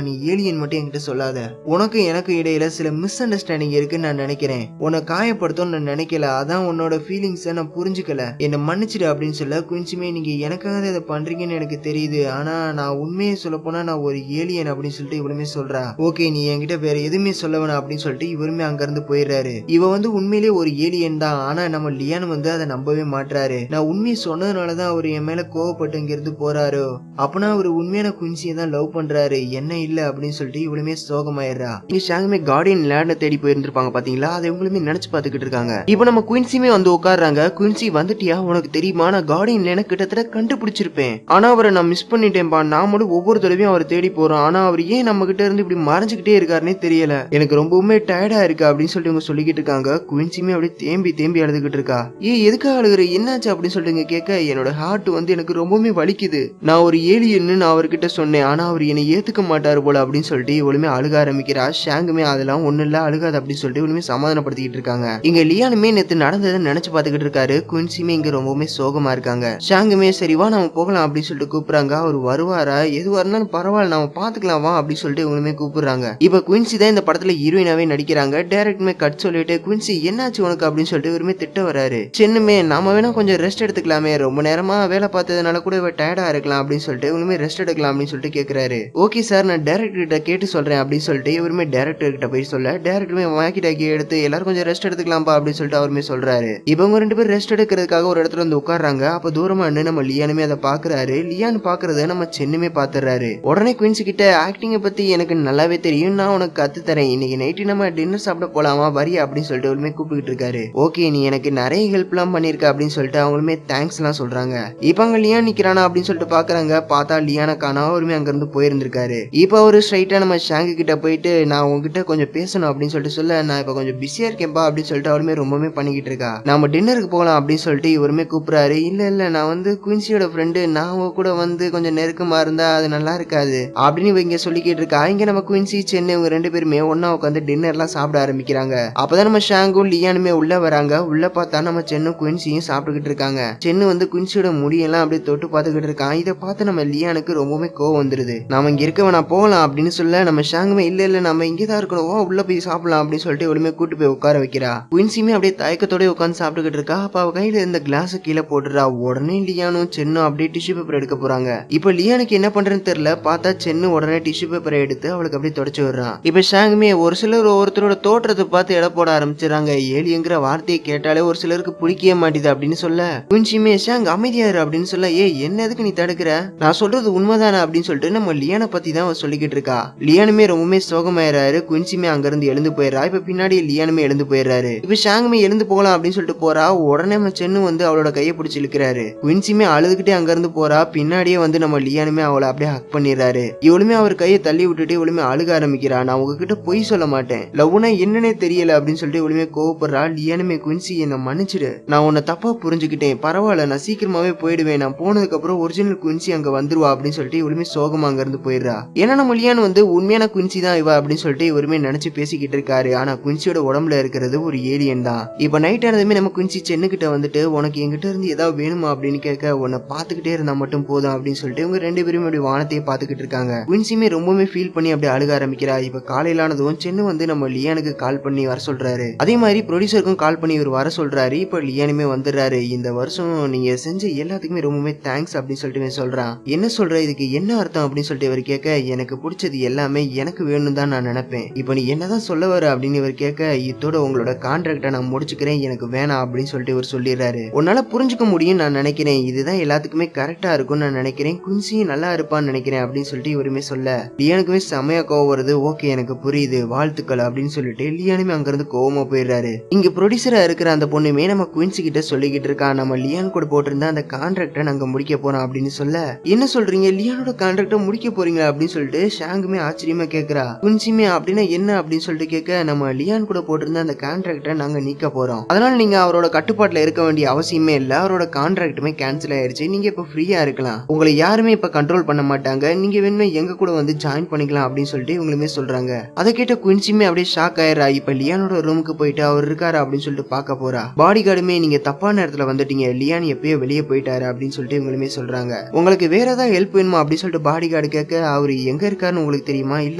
நீ ஏலியன் மட்டும் என்கிட்ட சொல்லாத, உனக்கு எனக்கு இடையில சில மிஸ் அண்டர்ஸ்டாண்டிங் இருக்குன்னு நான் நினைக்கிறேன், உன்னை காயப்படுத்தும் நான் நினைக்கல, அதான் உன்னோட ஃபீலிங்ஸை நான் புரிஞ்சுக்கல, என்ன மன்னிச்சிடு அப்படின்னு சொல்ல குயின்சியுமே நீங்க எனக்காக இதை பண்றீங்கன்னு எனக்கு தெரியுது, ஆனா நான் உண்மையை சொல்ல போனா நான் ஒரு ஏலியன் அப்படின்னு சொல்லிட்டு இவருமே சொல்றா. ஓகே நீ என்கிட்ட வேற எதுவுமே சொல்ல வேணாம் அப்படின்னு சொல்லிட்டு இவருமே அங்க இருந்து போயிடுறாரு. இவ வந்து உண்மையிலேயே ஒரு ஏலியன் தான், ஆனா நம்ம லியான் வந்து அதை நம்பவே மாட்டாரு. நான் உண்மையை சொன்னதுனாலதான் அவர் என் மேல கோவப்பட்டு இங்க இருந்து போறாரோ, அப்பனா அவர் உண்மையான குயின்சியை தான் லவ் பண்றாரு, என்ன இல்ல அப்படின்னு சொல்லிட்டு இவளுமே சோகமாயிடுறா. இங்க ஷாங்குமே கார்டியன் லேண்ட தேடி போயிருந்திருப்பாங்க பாத்தீங்களா, அதை இவங்களுமே நினைச்சு பாத்துக்கிட்டு இருக்காங்க. இப்ப நம்ம குயின்சியுமே வந்து உட்காடுறாங்க. குயின்சி வந்துட்டியா, உனக்கு தெரியுமா நான் கார்டியன் லேண்ட கிட்டத்தட்ட கண்டுபிடிச்சிருப்பேன், ஆனா அவரை நான் மிஸ் பண்ணிட்டேன்பா, நான் மட்டும் ஒவ்வொரு தடவையும் அவர் தேடி போறோம், ஆனா அவர் ஏன் நம்ம கிட்ட இருந்து இப்படி மறைஞ்சுக்கிட்டே இருக்காருன்னே தெரியல, எனக்கு ரொம்பவுமே டயர்டா இருக்கு அப்படின்னு சொல்லிட்டு இவங்க சொல்லிக்கிட்டு இருக்காங்க. குயின்சியுமே அப்படியே தேம்பி தேம்பி அழுதுகிட்டு இருக்கா. எதுக்கு அழுகுற, என்னாச்சு அப்படின்னு சொல்லிட்டு கேட்க என்னோட ஹார்ட் வந்து எனக்கு ரொம்பவுமே வலிக்குது, நான் ஒரு ஏலியன்னு நான் அவர்கிட்ட சொன்னேன், ஆனா அவர் என்னை ஏத்துக்க மாட்டாரு போல அப்படின்னு சொல்லிட்டு இவளுமே அழுக ஆரம்பிக்கிறா. ஷாங்குமே அதெல்லாம் ஒண்ணு இல்ல அழுகாது அப்படின்னு சொல்லிட்டு இவளுமே சமாதானப்படுத்திக்கிட்டு இருக்காங்க. இங்க லியானுமே நேத்து நடந்ததை நினைச்சு பாத்துக்கிட்டு இருக்காரு. குயின்சியுமே இங்க ரொம்பவுமே சோகமா இருக்காங்க. ஷாங்குமே சரி வா நம்ம போகலாம் அப்படின்னு சொல்லிட்டு கூப்பிடுறாங்க. அவர் வருவாரா, எதுவா இருந்தாலும் பரவாயில்ல நம்ம பாத்துக்கலாம் வா அப்படின்னு சொல்லிட்டு இவங்களுமே கூப்பிடுறாங்க. இப்ப குயின்சி தான் இந்த படத்துல ஹீரோயினாவே நடிக்கிறாங்க. டைரக்ட்மே கட் சொல்லிட்டு குயின்சி என்னாச்சு உனக்கு அப்படின்னு சொல்லிட்டு இவருமே திட்ட வராரு. சென்னுமே நாம வேணா கொஞ்சம் ரெஸ்ட் எடுத்துக்கலாமே, ரொம்ப நேரமா வேலை பார்த்ததுனால கூட இவ டயர்டா இருக்கலாம் அப்படின்னு சொல்லிட்டு இவருமே ரெஸ்ட் எடுக்கலாம் அப்படின்னு சொல்லிட்டு கேக்குறாரு. ஓகே சார் நான் டைரக்டர் கிட்ட கேட்டு சொல்றேன் அப்படின்னு சொல்லிட்டு இவருமே டைரக்டர் கிட்ட போய் சொல்ல டைரக்டருமே வாக்கி டாக்கி எடுத்து எல்லாரும் கொஞ்சம் ரெஸ்ட் எடுத்துக்கலாம்பா அப்படின்னு சொல்லிட்டு அவருமே சொல்றாரு. இவங்க ரெண்டு பேரும் ரெஸ்ட் எடுக்கிறதுக்காக ஒரு இடத்துல வந்து உட்கார்றாங்க. அப்ப தூரமா நம்ம லியானுமே அதை பாக்குறாரு. லியான் பாக்குறத நம்ம சென்னுமே பாத்துறாரு. உடனே குயின்சி கிட்ட ஆக்டிங்க பத்தி எனக்கு நல்லாவே தெரியும், நான் உனக்கு கத்து தரேன், இன்னைக்கு நைட்டு நம்ம டின்னர் சாப்பிட போலாமா வரியா அப்படின்னு சொல்லிட்டு அவருமே கூப்பிட்டு இருக்காரு. ஓகே நீ எனக்கு நிறைய ஹெல்ப் எல்லாம் பண்ணிருக்க அப்படின்னு சொல்லிட்டு அவங்களுமே தேங்க்ஸ் எல்லாம் சொல்றாங்க. இப்ப அங்க லியான் நிக்கிறானா அப்படின்னு சொல்லிட்டு பாக்குறாங்க. பார்த்தா லியானை காணா, அவருமே அங்க இருந்து போயிருந்திருக்காரு. இப்ப அவரு ஸ்ட்ரைட்டா நம்ம ஷாங்கு கிட்ட போயிட்டு நான் உங்ககிட்ட கொஞ்சம் பேசணும் அப்படின்னு சொல்லிட்டு சொல்ல நான் இப்ப கொஞ்சம் பிஸியா இருக்கேன்பா அப்படின்னு சொல்லிட்டு அவருமே ரொம்பவே பண்ணிக்கிட்டு இருக்கா. நாம டின்னருக்கு போகலாம் அப்படின்னு சொல்லிட்டு இவருமே கூப்பிடுறாரு. இல்ல நான் வந்து குயின்சியோட ஃப்ரெண்டு, நான் அவங்க கூட வந்து கொஞ்சம் நெருக்கமா இருந்தா அது நல்லா இருக்காது அப்படின்னு இவங்க சொல்லிக்கிட்டு இருக்கா. இங்க நம்ம குயின்சி சென்னை இவங்க ரெண்டு பேருமே ஒன்னா உட்காந்து டின்னர் எல்லாம் சாப்பிட ஆரம்பிக்கிறாங்க. அப்பதான் நம்ம ஷாங்கும் லியானுமே உள்ள வராங்க. உள்ள பார்த்தா நம்ம சென்னும் குயின்சியும் சாப்பிட்டுக்கிட்டு இருக்காங்க. சென்னு வந்து குயின்சியோட முடியெல்லாம் அப்படியே தொட்டு பார்த்துக்கிட்டு இருக்கான். இதை பார்த்து நம்ம லியானுக்கு ரொம்பவே கோவம் வந்துருது. நாம இங்க இருக்க வேணா போகலாம் அப்படின்னு சொல்ல நம்ம ஷாங்குமே இல்ல நம்ம இங்கதான் இருக்கணும், உள்ள போய் சாப்பிடலாம் அப்படின்னு சொல்லிட்டு எவ்வளவுமே கூட்டு போய் உட்கார வைக்கிறா. குயின்சியுமே அப்படியே தயக்கத்தோட உட்காந்து சாப்பிட்டுக்கிட்டு இருக்கா. அப்ப அவ கையில இருந்த கிளாஸ் கீழே போட்டுறா. உடனே லியானும் சென்னும் அப்படியே டிஷ்யூ பேப்பர் எடுக்க போறாங்க. இப்ப லியானுக்கு என்ன பண்றதுன்னு தெரியல. பார்த்தா சென்னு உடனே டிஷ்யூ பேப்பரை எடுத்து அவளுக்கு அப்படியே தொடச்சு விடுறான். இப்ப ஷாங்குமே ஒரு சிலர் ஒருத்தரோட தோற்றத்தை பார்த்து எடை போட ஆரம்பிச்சிடறாங்க. ஏலிங்கிற வார்த்தையை கேட்டாலே ஒரு சிலருக்கு பிடிக்கவே மாட்டேது அப்படின்னு சொல்ல குயின்சியுமே ஷாங் அமைதியாரு அப்படின்னு சொல்ல என்ன எதுக்கு நீ தடுக்கிற, நான் சொல்றது உண்மைதானே அப்படின்னு சொல்லிட்டு நம்ம லியானை பத்தி தான் அவன் சொல்லிக்கிட்டு இருக்கா. லியானுமே ரொம்பவே சோகமாயிராரு. குயின்சியுமே அங்க இருந்து எழுந்து போயிடுறா. இப்ப பின்னாடி லியானுமே எழுந்து போயிடுறாரு. இப்ப ஷாங்குமே எழுந்து போகலாம் அப்படின்னு சொல்லிட்டு போறா. உடனே நம்ம சென்னு வந்து அவளோட கையை பிடிச்சி இழுக்கிறாரு. குயின்சியுமே அழுதுகிட்டே அங்க இருந்து போறா. பின்னாடியே வந்து நம்ம லியானுமே அவளை அப்படியே ஹக் பண்ணிடுறாரு. இவளுமே அவர் கையை தள்ளி விட்டுட்டு இவளுமே அழுக ஆரம்பிக்கிறா. நான் உங்ககிட்ட பொய் சொல்ல மாட்டேன், லவ்னா என்னன்னே தெரியல அப்படின்னு சொல்லிட்டு இவளுமே கோவப்படுறா. லியானுமே குயின்சி என்ன மன்னிச்சிடு, நான் உன்னை தப்பா புரிஞ்சுக்கிட்டேன், பரவாயில்ல நான் சீக்கிரமாவே போயிடுவேன், நான் போனதுக்கு அப்புறம் ஒரிஜினல் குயின்சி அங்க வந்துருவா அப்படின்னு சொல்லிட்டு இவளுமே சோகமா அங்க இருந்து போயிடுறா. ஏன்னா நம்ம லியான் வந்து உண்மையான குயின்சி தான் இவ அப்படின்னு சொல்லிட்டு இவருமே நினைச்சு பேசிக்கிட்டு இருக்காரு. ஆனா குயின்சியோட உடம்புல இருக்கிறது ஒரு ஏலியன் தான். இப்ப நைட் ஆனதுமே நம்ம குயின்சி சென்னு கிட்ட வந்துட்டு உனக்கு என்கிட்ட இருந்து ஏதாவது வேணுமா அப்படின்னு கேட்க உன்னை பாத்துக்கிட்டே இருந்தா மட்டும் போதும் அப்படின்னு சொல்லிட்டு இவங்க ரெண்டு பேரும் அப்படி வானத்தையே பாத்துக்கிட்டு இருக்காங்க. குயின்சியுமே ரொம்பவே ஃபீல் பண்ணி அப்படி அழுக ஆரம்பிக்கிறா. இப்ப காலையிலானதும் சென்னு வந்து நம்ம லியானுக்கு கால் பண்ணி வர சொல்றாரு. அதே மாதிரி ப்ரொடியூசர் ப்ரொடியூசருக்கும் கால் பண்ணி இவர் வர சொல்றாரு. இப்போ லியானுமே வந்துடுறாரு. இந்த வருஷம் நீங்க செஞ்ச எல்லாத்துக்குமே ரொம்பவே தேங்க்ஸ் அப்படின்னு சொல்லிட்டு சொல்றான். என்ன சொல்ற, இதுக்கு என்ன அர்த்தம் அப்படின்னு சொல்லிட்டு இவர் கேட்க, எனக்கு பிடிச்சது எல்லாமே எனக்கு வேணும் தான் நான் நினைப்பேன். இப்போ நீ என்னதான் சொல்ல வர அப்படின்னு இவர் கேட்க, இதோட உங்களோட கான்ட்ராக்டை நான் முடிச்சுக்கிறேன், எனக்கு வேணாம் அப்படின்னு சொல்லிட்டு இவர் சொல்லிடுறாரு. உன்னால புரிஞ்சுக்க முடியும் நான் நினைக்கிறேன், இதுதான் எல்லாத்துக்குமே கரெக்டா இருக்கும் நான் நினைக்கிறேன், குன்சியும் நல்லா இருப்பான்னு நினைக்கிறேன் அப்படின்னு சொல்லிட்டு இவருமே சொல்ல, லியானுக்குமே செமையா கோவம் வருது. ஓகே எனக்கு புரியுது, வாழ்த்துக்கள் அப்படின்னு சொல்லிட்டு லியானுமே அங்கிருந்து கோவமா போயிடுறாரு. இங்க ப்ரொடியூசரா இருக்கிற அந்த பொண்ணுமே நம்ம குயின்சி கிட்ட சொல்லிக்கிட்டு இருக்கா, நம்ம லியான் கூட போட்டிருந்தா அந்த கான்ட்ராக்டை நாங்க முடிக்க போறோம் அப்படின்னு சொல்ல, என்ன சொல்றீங்க, லியானோட கான்ட்ராக்டை முடிக்க போறீங்களா அப்படின்னு சொல்லிட்டு ஷாங்குமே ஆச்சரியமா கேக்குறா. குன்சிமே அப்படின்னா என்ன அப்படின்னு சொல்லிட்டு கேட்க, நம்ம லியான் கூட போட்டிருந்த அந்த கான்ட்ராக்டை நாங்க நீக்க போறோம், அதனால நீங்க அவரோட கட்டுப்பாட்டுல இருக்க வேண்டிய அவசியமே இல்ல, அவரோட கான்ட்ராக்டுமே கேன்சல் ஆயிருச்சு, நீங்க இப்ப ஃப்ரீயா இருக்கலாம், உங்களை யாருமே இப்ப கண்ட்ரோல் பண்ண மாட்டாங்க, நீங்க வேணுமே எங்க கூட வந்து ஜாயின் பண்ணிக்கலாம் அப்படின்னு சொல்லிட்டு இவங்களுமே சொல்றாங்க. அதை கேட்ட குயின்சிமே அப்படியே ஷாக் ஆயிரா. இப்ப லியானோட ரூமுக்கு போயிட்டு அவர் இருக்காரு அப்படின்னு சொல்லிட்டு பார்க்க போறா. பாடி கார்டுமே நீங்க தப்பான இடத்துல வந்துட்டீங்க, லியான் எப்பயோ வெளியே போயிட்டாரு அப்படின்னு சொல்லிட்டு இவங்களுமே சொல்றாங்க. உங்களுக்கு வேற ஏதாவது ஹெல்ப் வேணுமா அப்படின்னு சொல்லிட்டு பாடி கார்டு கேட்க, அவரு எங்க இருக்காருன்னு உங்களுக்கு தெரியுமா, இல்ல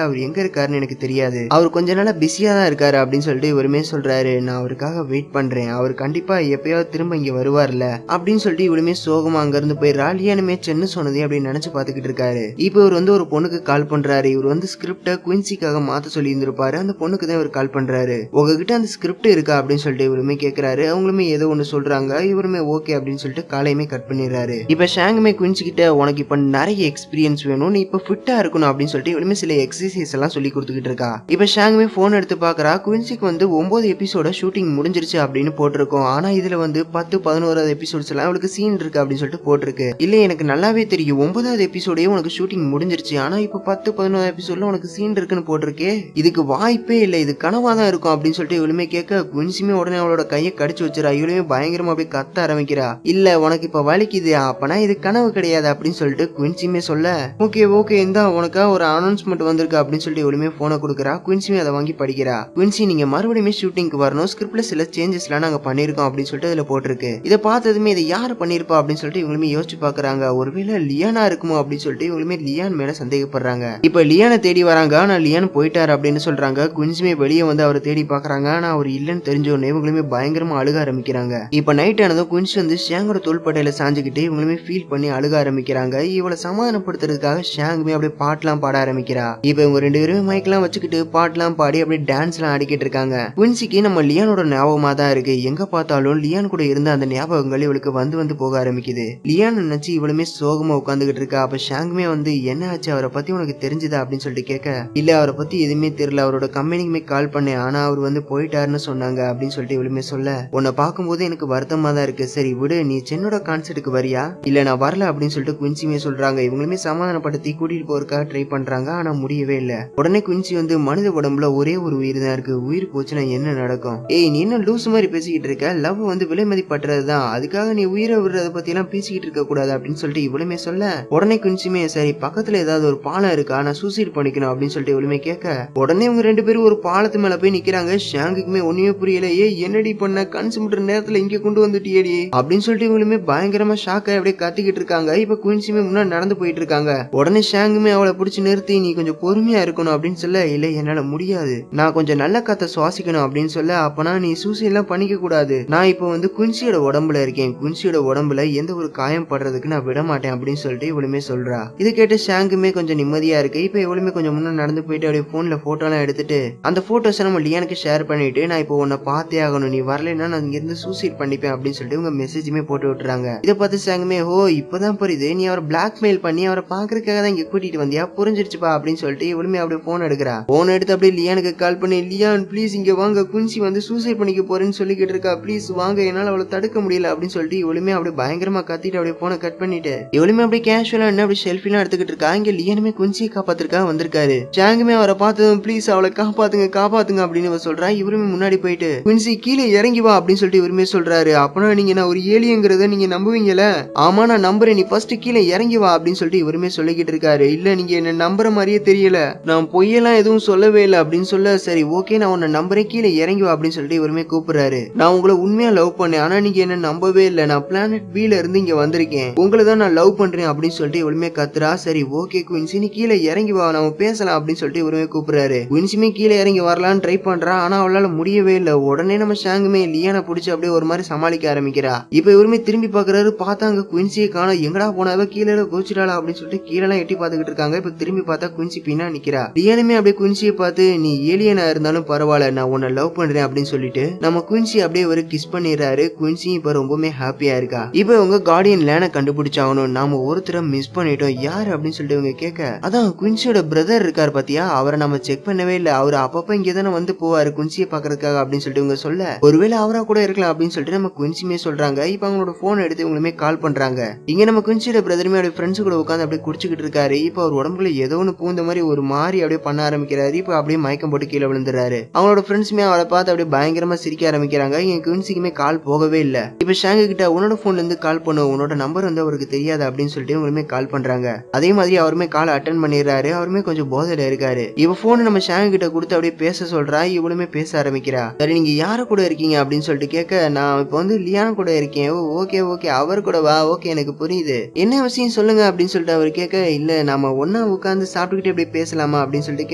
அவர் எங்க இருக்காருன்னு எனக்கு தெரியாது, அவர் கொஞ்ச நாளா பிஸியா தான் இருக்காரு அப்படின்னு சொல்லிட்டு இவருமே சொல்றாரு. நான் அவருக்காக வெயிட் பண்றேன், அவர் கண்டிப்பா எப்பயாவது திரும்ப இங்க வருவார்ல அப்படின்னு சொல்லிட்டு இவருமே சோகமா அங்க இருந்து போயிடுறா. லியானுமே சென்னு சொன்னதே அப்படின்னு நினைச்சு பாத்துக்கிட்டு இருக்காரு. இப்போ இவர் வந்து ஒரு பொண்ணுக்கு கால் பண்றாரு. இவர் வந்து ஸ்கிரிப்ட குயின்சிக்காக மாத்த சொல்லி இருந்திருப்பாரு, அந்த பொண்ணுக்கு தான் இவர் கால் பண்றாரு. உங்ககிட்ட அந்த ஸ்கிரிப்ட் இருக்கா அப்படின்னு சொல்லிட்டு இவருமே கேக்குறாரு. அவங்களுமே ஏதோ ஒண்ணு சொல்றாங்க. இவருமே ஓகே அப்படின்னு சொல்லிட்டு காலையுமே கட் பண்ணிடுறாரு. இப்ப ஷாங்குமே குயின்சி கிட்ட, உனக்கு இப்ப நிறைய எக்ஸ்பீரியன்ஸ் வேணும், நீ இப்ப ஃபிட்டா இருக்கணும் அப்படின்னு சொல்லிட்டு இவருமே சில எக்ஸசைஸ் எல்லாம் சொல்லி கொடுத்துக்கிட்டு இருக்கா. இப்ப ஷாங்குமே போன் எடுத்து பாக்குறா. குயின்சிக்கு வந்து 9 எபிசோட ஷூட்டிங் முடிஞ்சிருச்சு அப்படின்னு போட்டிருக்கோம், ஆனா இதுல வந்து 10-11 எபிசோட்ஸ் எல்லாம் அவளுக்கு சீன் இருக்கு அப்படின்னு சொல்லிட்டு போட்டிருக்கு. இல்ல எனக்கு நல்லாவே தெரியும், 9வது எபிசோடே உனக்கு ஷூட்டிங் முடிஞ்சிருச்சு, ஆனா இப்ப 10-11 எபிசோட்ல உனக்கு சீன் இருக்குன்னு போட்டிருக்கே, இதுக்கு வாய்ப்பே இல்ல, இது கனவா தான் இருக்கும் அப்படின்னு சொல்லிட்டு இவளுமே கேட்க, குயின்சிமே உடனே அவளோட கையை கடிச்சு வச்சிரா. இவளுமே பயங்கரமா அப்படியே கத்த ஆரம்பிக்கிறா. இல்ல உனக்கு இப்ப வலிக்குது, அப்பனா இது கனவு கிடையாது அப்படின்னு சொல்லிட்டு குயின்சிமே சொல்ல, ஓகே ஓகே இந்தா உனக்கா ஒரு அனௌன்ஸ்மெண்ட் வந்திருக்கு அப்படின்னு சொல்லிட்டு இவளுமே போனை கொடுக்குறா. குயின்சிமே அதை வாங்கி படிக்கிறா. குயின்சி நீங்க மறுபடியுமே ஷூட்டிங்க்கு வரணும், ஸ்கிரிப்ட்ல சில சேஞ்சஸ் எல்லாம் நாங்க பண்ணிருக்கோம் அப்படின்னு சொல்லிட்டு அதுல போட்டிருக்கு. இதை பார்த்ததுமே இதை யாரு பண்ணிருப்பா அப்படின்னு சொல்லிட்டு இவங்களுமே யோசிச்சு பாக்குறாங்க. ஒருவேளை லியானா இருக்குமோ அப்படின்னு சொல்லிட்டு இவங்களுமே லியான் மேல சந்தேகப்படுறாங்க. இப்ப லியானை தேடி வராங்க, ஆனா லியான் போயிட்டாரு அப்படின்னு சொல்றாங்க. குயின்சிமே வெளியே வந்து அவரை தேடி பாக்குறாங்க, ஆனா அவர் இல்லன்னு தெரிஞ்சோடனே இவங்களுமே பயங்கரமா அழுக ஆரம்பிக்கிறாங்க. இப்ப நைட் ஆனதும் குயின்சி வந்து ஷாங்கோட தோள்பட்டையில சாஞ்சுக்கிட்டு இவங்களுமே ஃபீல் பண்ணி அழுக ஆரம்பிக்கிறாங்க. இவளை சமாதானப்படுத்துறதுக்காக ஷாங்குமே அப்படியே பாட்டெல்லாம் பாட ஆரம்பிக்கிறா. இப்ப இவங்க 2 பேருமே மைக்கெல்லாம் வச்சுக்கிட்டு பாட்டெல்லாம் பாடி அப்படியே டான்ஸ் எல்லாம் ஆடிக்கிட்டு இருக்காங்க. குயின்சிக்கு நம்ம லியானோட ஞாபகமா தான் இருக்கு, எங்க பார்த்தாலும் லியான் கூட இருந்த அந்த ஞாபகங்கள் இவளுக்கு வந்து வந்து போக ஆரம்பிக்குது. லியான் நினைச்சு இவளுமே சோகமா உட்காந்துக்கிட்டு இருக்கா. அப்ப ஷாங்குமே வந்து என்ன ஆச்சு, அவரை பத்தி உனக்கு தெரிஞ்சுதா அப்படின்னு சொல்லிட்டு கேட்க, இல்ல அவரை பத்தி எதுவுமே தெரியல, அவரோட கம்பெனிக்குமே கால் பண்ணேன், ஆனா அவர் வந்து போயிட்டாருன்னு சொன்னாங்க அப்படின்னு சொல்லிட்டு இவளுமே சொல்ல, உன்னை பார்க்கும்போது எனக்கு வருத்தமா தான் இருக்கு, சரி விடு, நீ சென்னோட கான்சர்ட்டுக்கு வரியா, இல்ல நான் வரல அப்படின்னு சொல்லிட்டு குயின்சிமே சொல்றாங்க. இவங்களுமே சமாதானப்படுத்தி கூட்டிட்டு போறதுக்காக ட்ரை பண்றாங்க, ஆனா முடியவே இல்ல. உடனே குயின்சி வந்து மனித உடம்புல ஒரே ஒரு உயிர் தான் இருக்கு, உயிர் போச்சுன்னா என்ன நடக்கும், ஏய் நீ என்ன லூஸ் மாதிரி பேசிக்கிட்டு இருக்க, லவ் வந்து விலை மதிப்பற்றதுதான், அதுக்காக நீ உயிரை விடுறத பத்தி எல்லாம் பேசிக்கிட்டு இருக்க கூடாது அப்படின்னு சொல்லிட்டு இவளுமே சொல்ல, உடனே குயின்சிமே சரி பக்கத்துல ஏதாவது ஒரு பாலம் இருக்கா, நான் சூசைட் பண்ணிக்கணும் அப்படின்னு சொல்லிட்டு இவளுமே கேட்க, உடனே இவங்க 2 பேரும் ஒரு பாலத்து மேல போய் நிக்கிறாங்க. ஷாங்குக்குமே ஒண்ணுமே புரியல, ஏ என்னடி பண்ண, கண் சிமிட்டுற நேரத்துல இங்க கொண்டு வந்துட்டியேடி அப்படின்னு சொல்லிட்டு இவங்களுமே பயங்கரமா ஷாக் ஆகி அப்படியே கத்திக்கிட்டு இருக்காங்க. இப்ப குயின்சிமே முன்னாடி நடந்து போயிட்டு இருக்காங்க. உடனே ஷாங்குமே அவளை பிடிச்சி நிறுத்தி, நீ கொஞ்சம் பொறுமையா இருக்கணும் அப்படின்னு சொல்ல, இல்ல என்னால முடியாது, நான் கொஞ்சம் நல்ல காத்த சுவாசிக்கணும் அப்படின்னு சொல்ல, அப்பனா நீ சூசைட் எல்லாம் பண்ணிக்க கூடாது, நான் இப்ப வந்து குயின்சியோட உடம்புல இருக்கேன், குயின்சியோட உடம்புல எந்த ஒரு காயம் படுறதுக்கு நான் விட மாட்டேன் அப்படின்னு சொல்லிட்டு இவளுமே சொல்றா. இது கேட்டு ஷாங்குமே கொஞ்சம் நிம்மதியா இருக்கு. இப்ப இவளுமே கொஞ்சம் முன்னாடி நடந்து போயிட்டு அப்படியே போன்ல போட்டோ எல்லாம் எடுத்துட்டு அந்த போட்டோஸ் நம்ம லியானுக்கு ஷேர் பண்ணிட்டு, நான் இப்போ உன்னை பார்த்தே ஆகணும், நீ வரலைன்னா நான் இங்க இருந்து சூசைட் பண்ணிப்பேன் அப்படின்னு சொல்லிட்டு உங்க மெசேஜுமே போட்டு விட்டுறாங்க. இதை பார்த்து ஷாங்குமே, ஓ இப்பதான் புரியுது, நீ அவரை பிளாக்மெயில் பண்ணி அவரை பாக்குறதுக்காக தான் இங்க கூட்டிட்டு வந்தியா, புரிஞ்சிருச்சுப்பா அப்படின்னு சொல்லிட்டு இவளுமே அப்படியே போன் எடுக்கிறா. போன் எடுத்து அப்படியே லியானுக்கு கால் பண்ணி, லியான் ப்ளீஸ் இங்க வாங்க, குயின்சி வந்து சூசைட் பண்ணிக்க போறேன்னு சொல்லிக்கிட்டு இருக்கா, ப்ளீஸ் வாங்க, என்னால அவளை தடுக்க முடியல அப்படின்னு சொல்லிட்டு இவளுமே அப்படியே பயங்கரமா கத்திட்டு அப்படியே போனை கட் பண்ணிட்டு இவளுமே அப்படியே கேஷுவலா என்ன அப்படி செல்ஃபி எல்லாம் எடுத்துக்கிட்டு இருக்கா. இங்க லியானுமே குயின்சியை காப்பாத்துறதுக்காக வந்திருக்காரு. ஷாங்குமே அவரை பார்த்ததும் ப்ளீஸ் அவளை காப்பாத்துங்க காப்பாத்துங்க அப்படின்னு சொல்றா. இவருமே முன்னாடி போயிட்டு குயின்சி கீழே இறங்கி வா அப்படின்னு சொல்லிட்டு இவருமே சொல்றாரு. அப்பனா நீங்க நான் ஒரு ஏலியங்கிறத நீங்க நம்புவீங்கல, ஆமா நான் நம்புறேன், நீ ஃபர்ஸ்ட் கீழே இறங்கி வா அப்படின்னு சொல்லிட்டு இவருமே சொல்லிக்கிட்டு இருக்காரு. இல்ல நீங்க என்ன நம்புற மாதிரியே தெரியல, நான் பொய்யெல்லாம் எதுவும் சொல்லவே இல்லை அப்படின்னு சொல்ல, சரி ஓகே நான் உன்னை நம்புறேன், கீழே இறங்கி வா அப்படின்னு சொல்லிட்டு இவருமே கூப்பிடுறாரு. நான் உங்களை உண்மையா லவ் பண்ணேன், ஆனா நீங்க என்ன நம்பவே இல்லை, நான் பிளானட் பீல இருந்து இங்க வந்திருக்கேன், உங்களை தான் நான் லவ் பண்றேன் அப்படின்னு சொல்லிட்டு இவளுமே கத்துறா. சரி ஓகே குயின்சி நீ கீழே இறங்கி வா, நம்ம பேசலாம் அப்படின்னு சொல்லிட்டு இவருமே கூப்பிடுறாரு. குயின்சிமே கீழே இறங்கி வரலான்னு ட்ரை பண்றா, ஆனா அவளால முடியவே இல்லை. உடனே நம்ம ஷாங்குமே லியானை பிடிச்சி அப்படியே ஒரு மாதிரி சமாளிக்க ஆரம்பிக்கிறா. இப்ப இவருமே திரும்பி பாக்குறாரு, பார்த்தா அங்க குயின்சியை காணோம். எங்கடா போனாவ, கீழே கோச்சிட்டாளா அப்படின்னு சொல்லிட்டு கீழே எட்டி பாத்துக்கிட்டு இருக்காங்க. இப்ப திரும்பி பார்த்தா குயின்சி பின்னா நிக்கிறா. லியானுமே அப்படியே குயின்சியை பார்த்து, நீ ஏலியனா இருந்தாலும் பரவாயில்ல, நான் உன்னை லவ் பண்றேன் அப்படின்னு சொல்லிட்டு நம்ம குயின்சி அப்படியே ஒரு கிஸ் பண்ணிடுறாரு. குயின்சி இப்ப ரொம்பவுமே ஹாப்பியா இருக்கா. இப்ப இவங்க கார்டியன் லேனை கண்டுபிடிச்சாகணும், நாம ஒருத்தரை மிஸ் பண்ணிட்டோம், யாரு அப்படின்னு சொல்லிட்டு இவங்க கேட்க, அதான் குயின்சியோட பிரதர் இருக்காரு பாத்தியா, அவரை நம்ம செக் பண்ணவே இல்ல, அவரு அப்பப்ப இங்க தானே வந்து போவாரு குயின்சியை பாக்குறதுக்காக அப்படின்னு சொல்லிட்டு இவங்க சொல்ல, ஒருவேளை அவரா கூட இருக்கலாம் அப்படின்னு சொல்லிட்டு நம்ம குயின்சியுமே சொல்றாங்க. இப்ப அவங்களோட போன் எடுத்து இவங்களுமே கால் பண்றாங்க. இங்க நம்ம குயின்சியோட பிரதருமே அப்படியே ஃப்ரெண்ட்ஸ் கூட உட்காந்து அப்படியே குடிச்சுக்கிட்டு இருக்காரு. இப்ப அவர் உடம்புல ஏதோ ஒன்று பூந்த மாதிரி ஒரு மாதிரி அப்படியே பண்ண ஆரம்பிக்கிறாரு. இப்ப அப்படியே மயக்கம் போட்டு கீழே விழுந்துறாரு. அவங்களோட ஃப்ரெண்ட்ஸுமே அவரை பார்த்து அப்படியே பயங்கரமா சிரிக்க ஆரம்பிக்கிறாங்க. என் குயின்சிக்குமே கால் போகவே இல்ல. இப்ப ஷாங்கு கிட்ட உன்னோட போன்ல இருந்து கால் பண்ணும், உன்னோட நம்பர் வந்து அவருக்கு தெரியாது அப்படின்னு சொல்லிட்டு இவங்களுமே கால் பண்றாங்க. அதே மாதிரி அவருமே கால் அட்டன் பண்ணிடுறாரு. அவருமே கொஞ்சம் போதையில இருக்காரு. இவ போன் நம்ம ஷாங்கு கிட்ட கொடுத்து அப்படியே பேச சொல்றா. இவளுமே பேச ஆரம்பிக்கிறா. சரி நீங்க யார கூட இருக்கீங்க அப்படின்னு சொல்லிட்டு கேட்க, நான் இப்ப வந்து லியான் கூட இருக்கேன். ஓகே ஓகே, அவர் கூட வா, ஓகே எனக்கு புரியுது, என்ன விஷயம் சொல்லுங்க அப்படின்னு சொல்லிட்டு அவர் கேட்க, இல்ல நாம ஒன்னா உட்காந்து சாப்பிட்டுக்கிட்டே அப்படியே பேசலாமா அப்படின்னு சொல்லிட்டு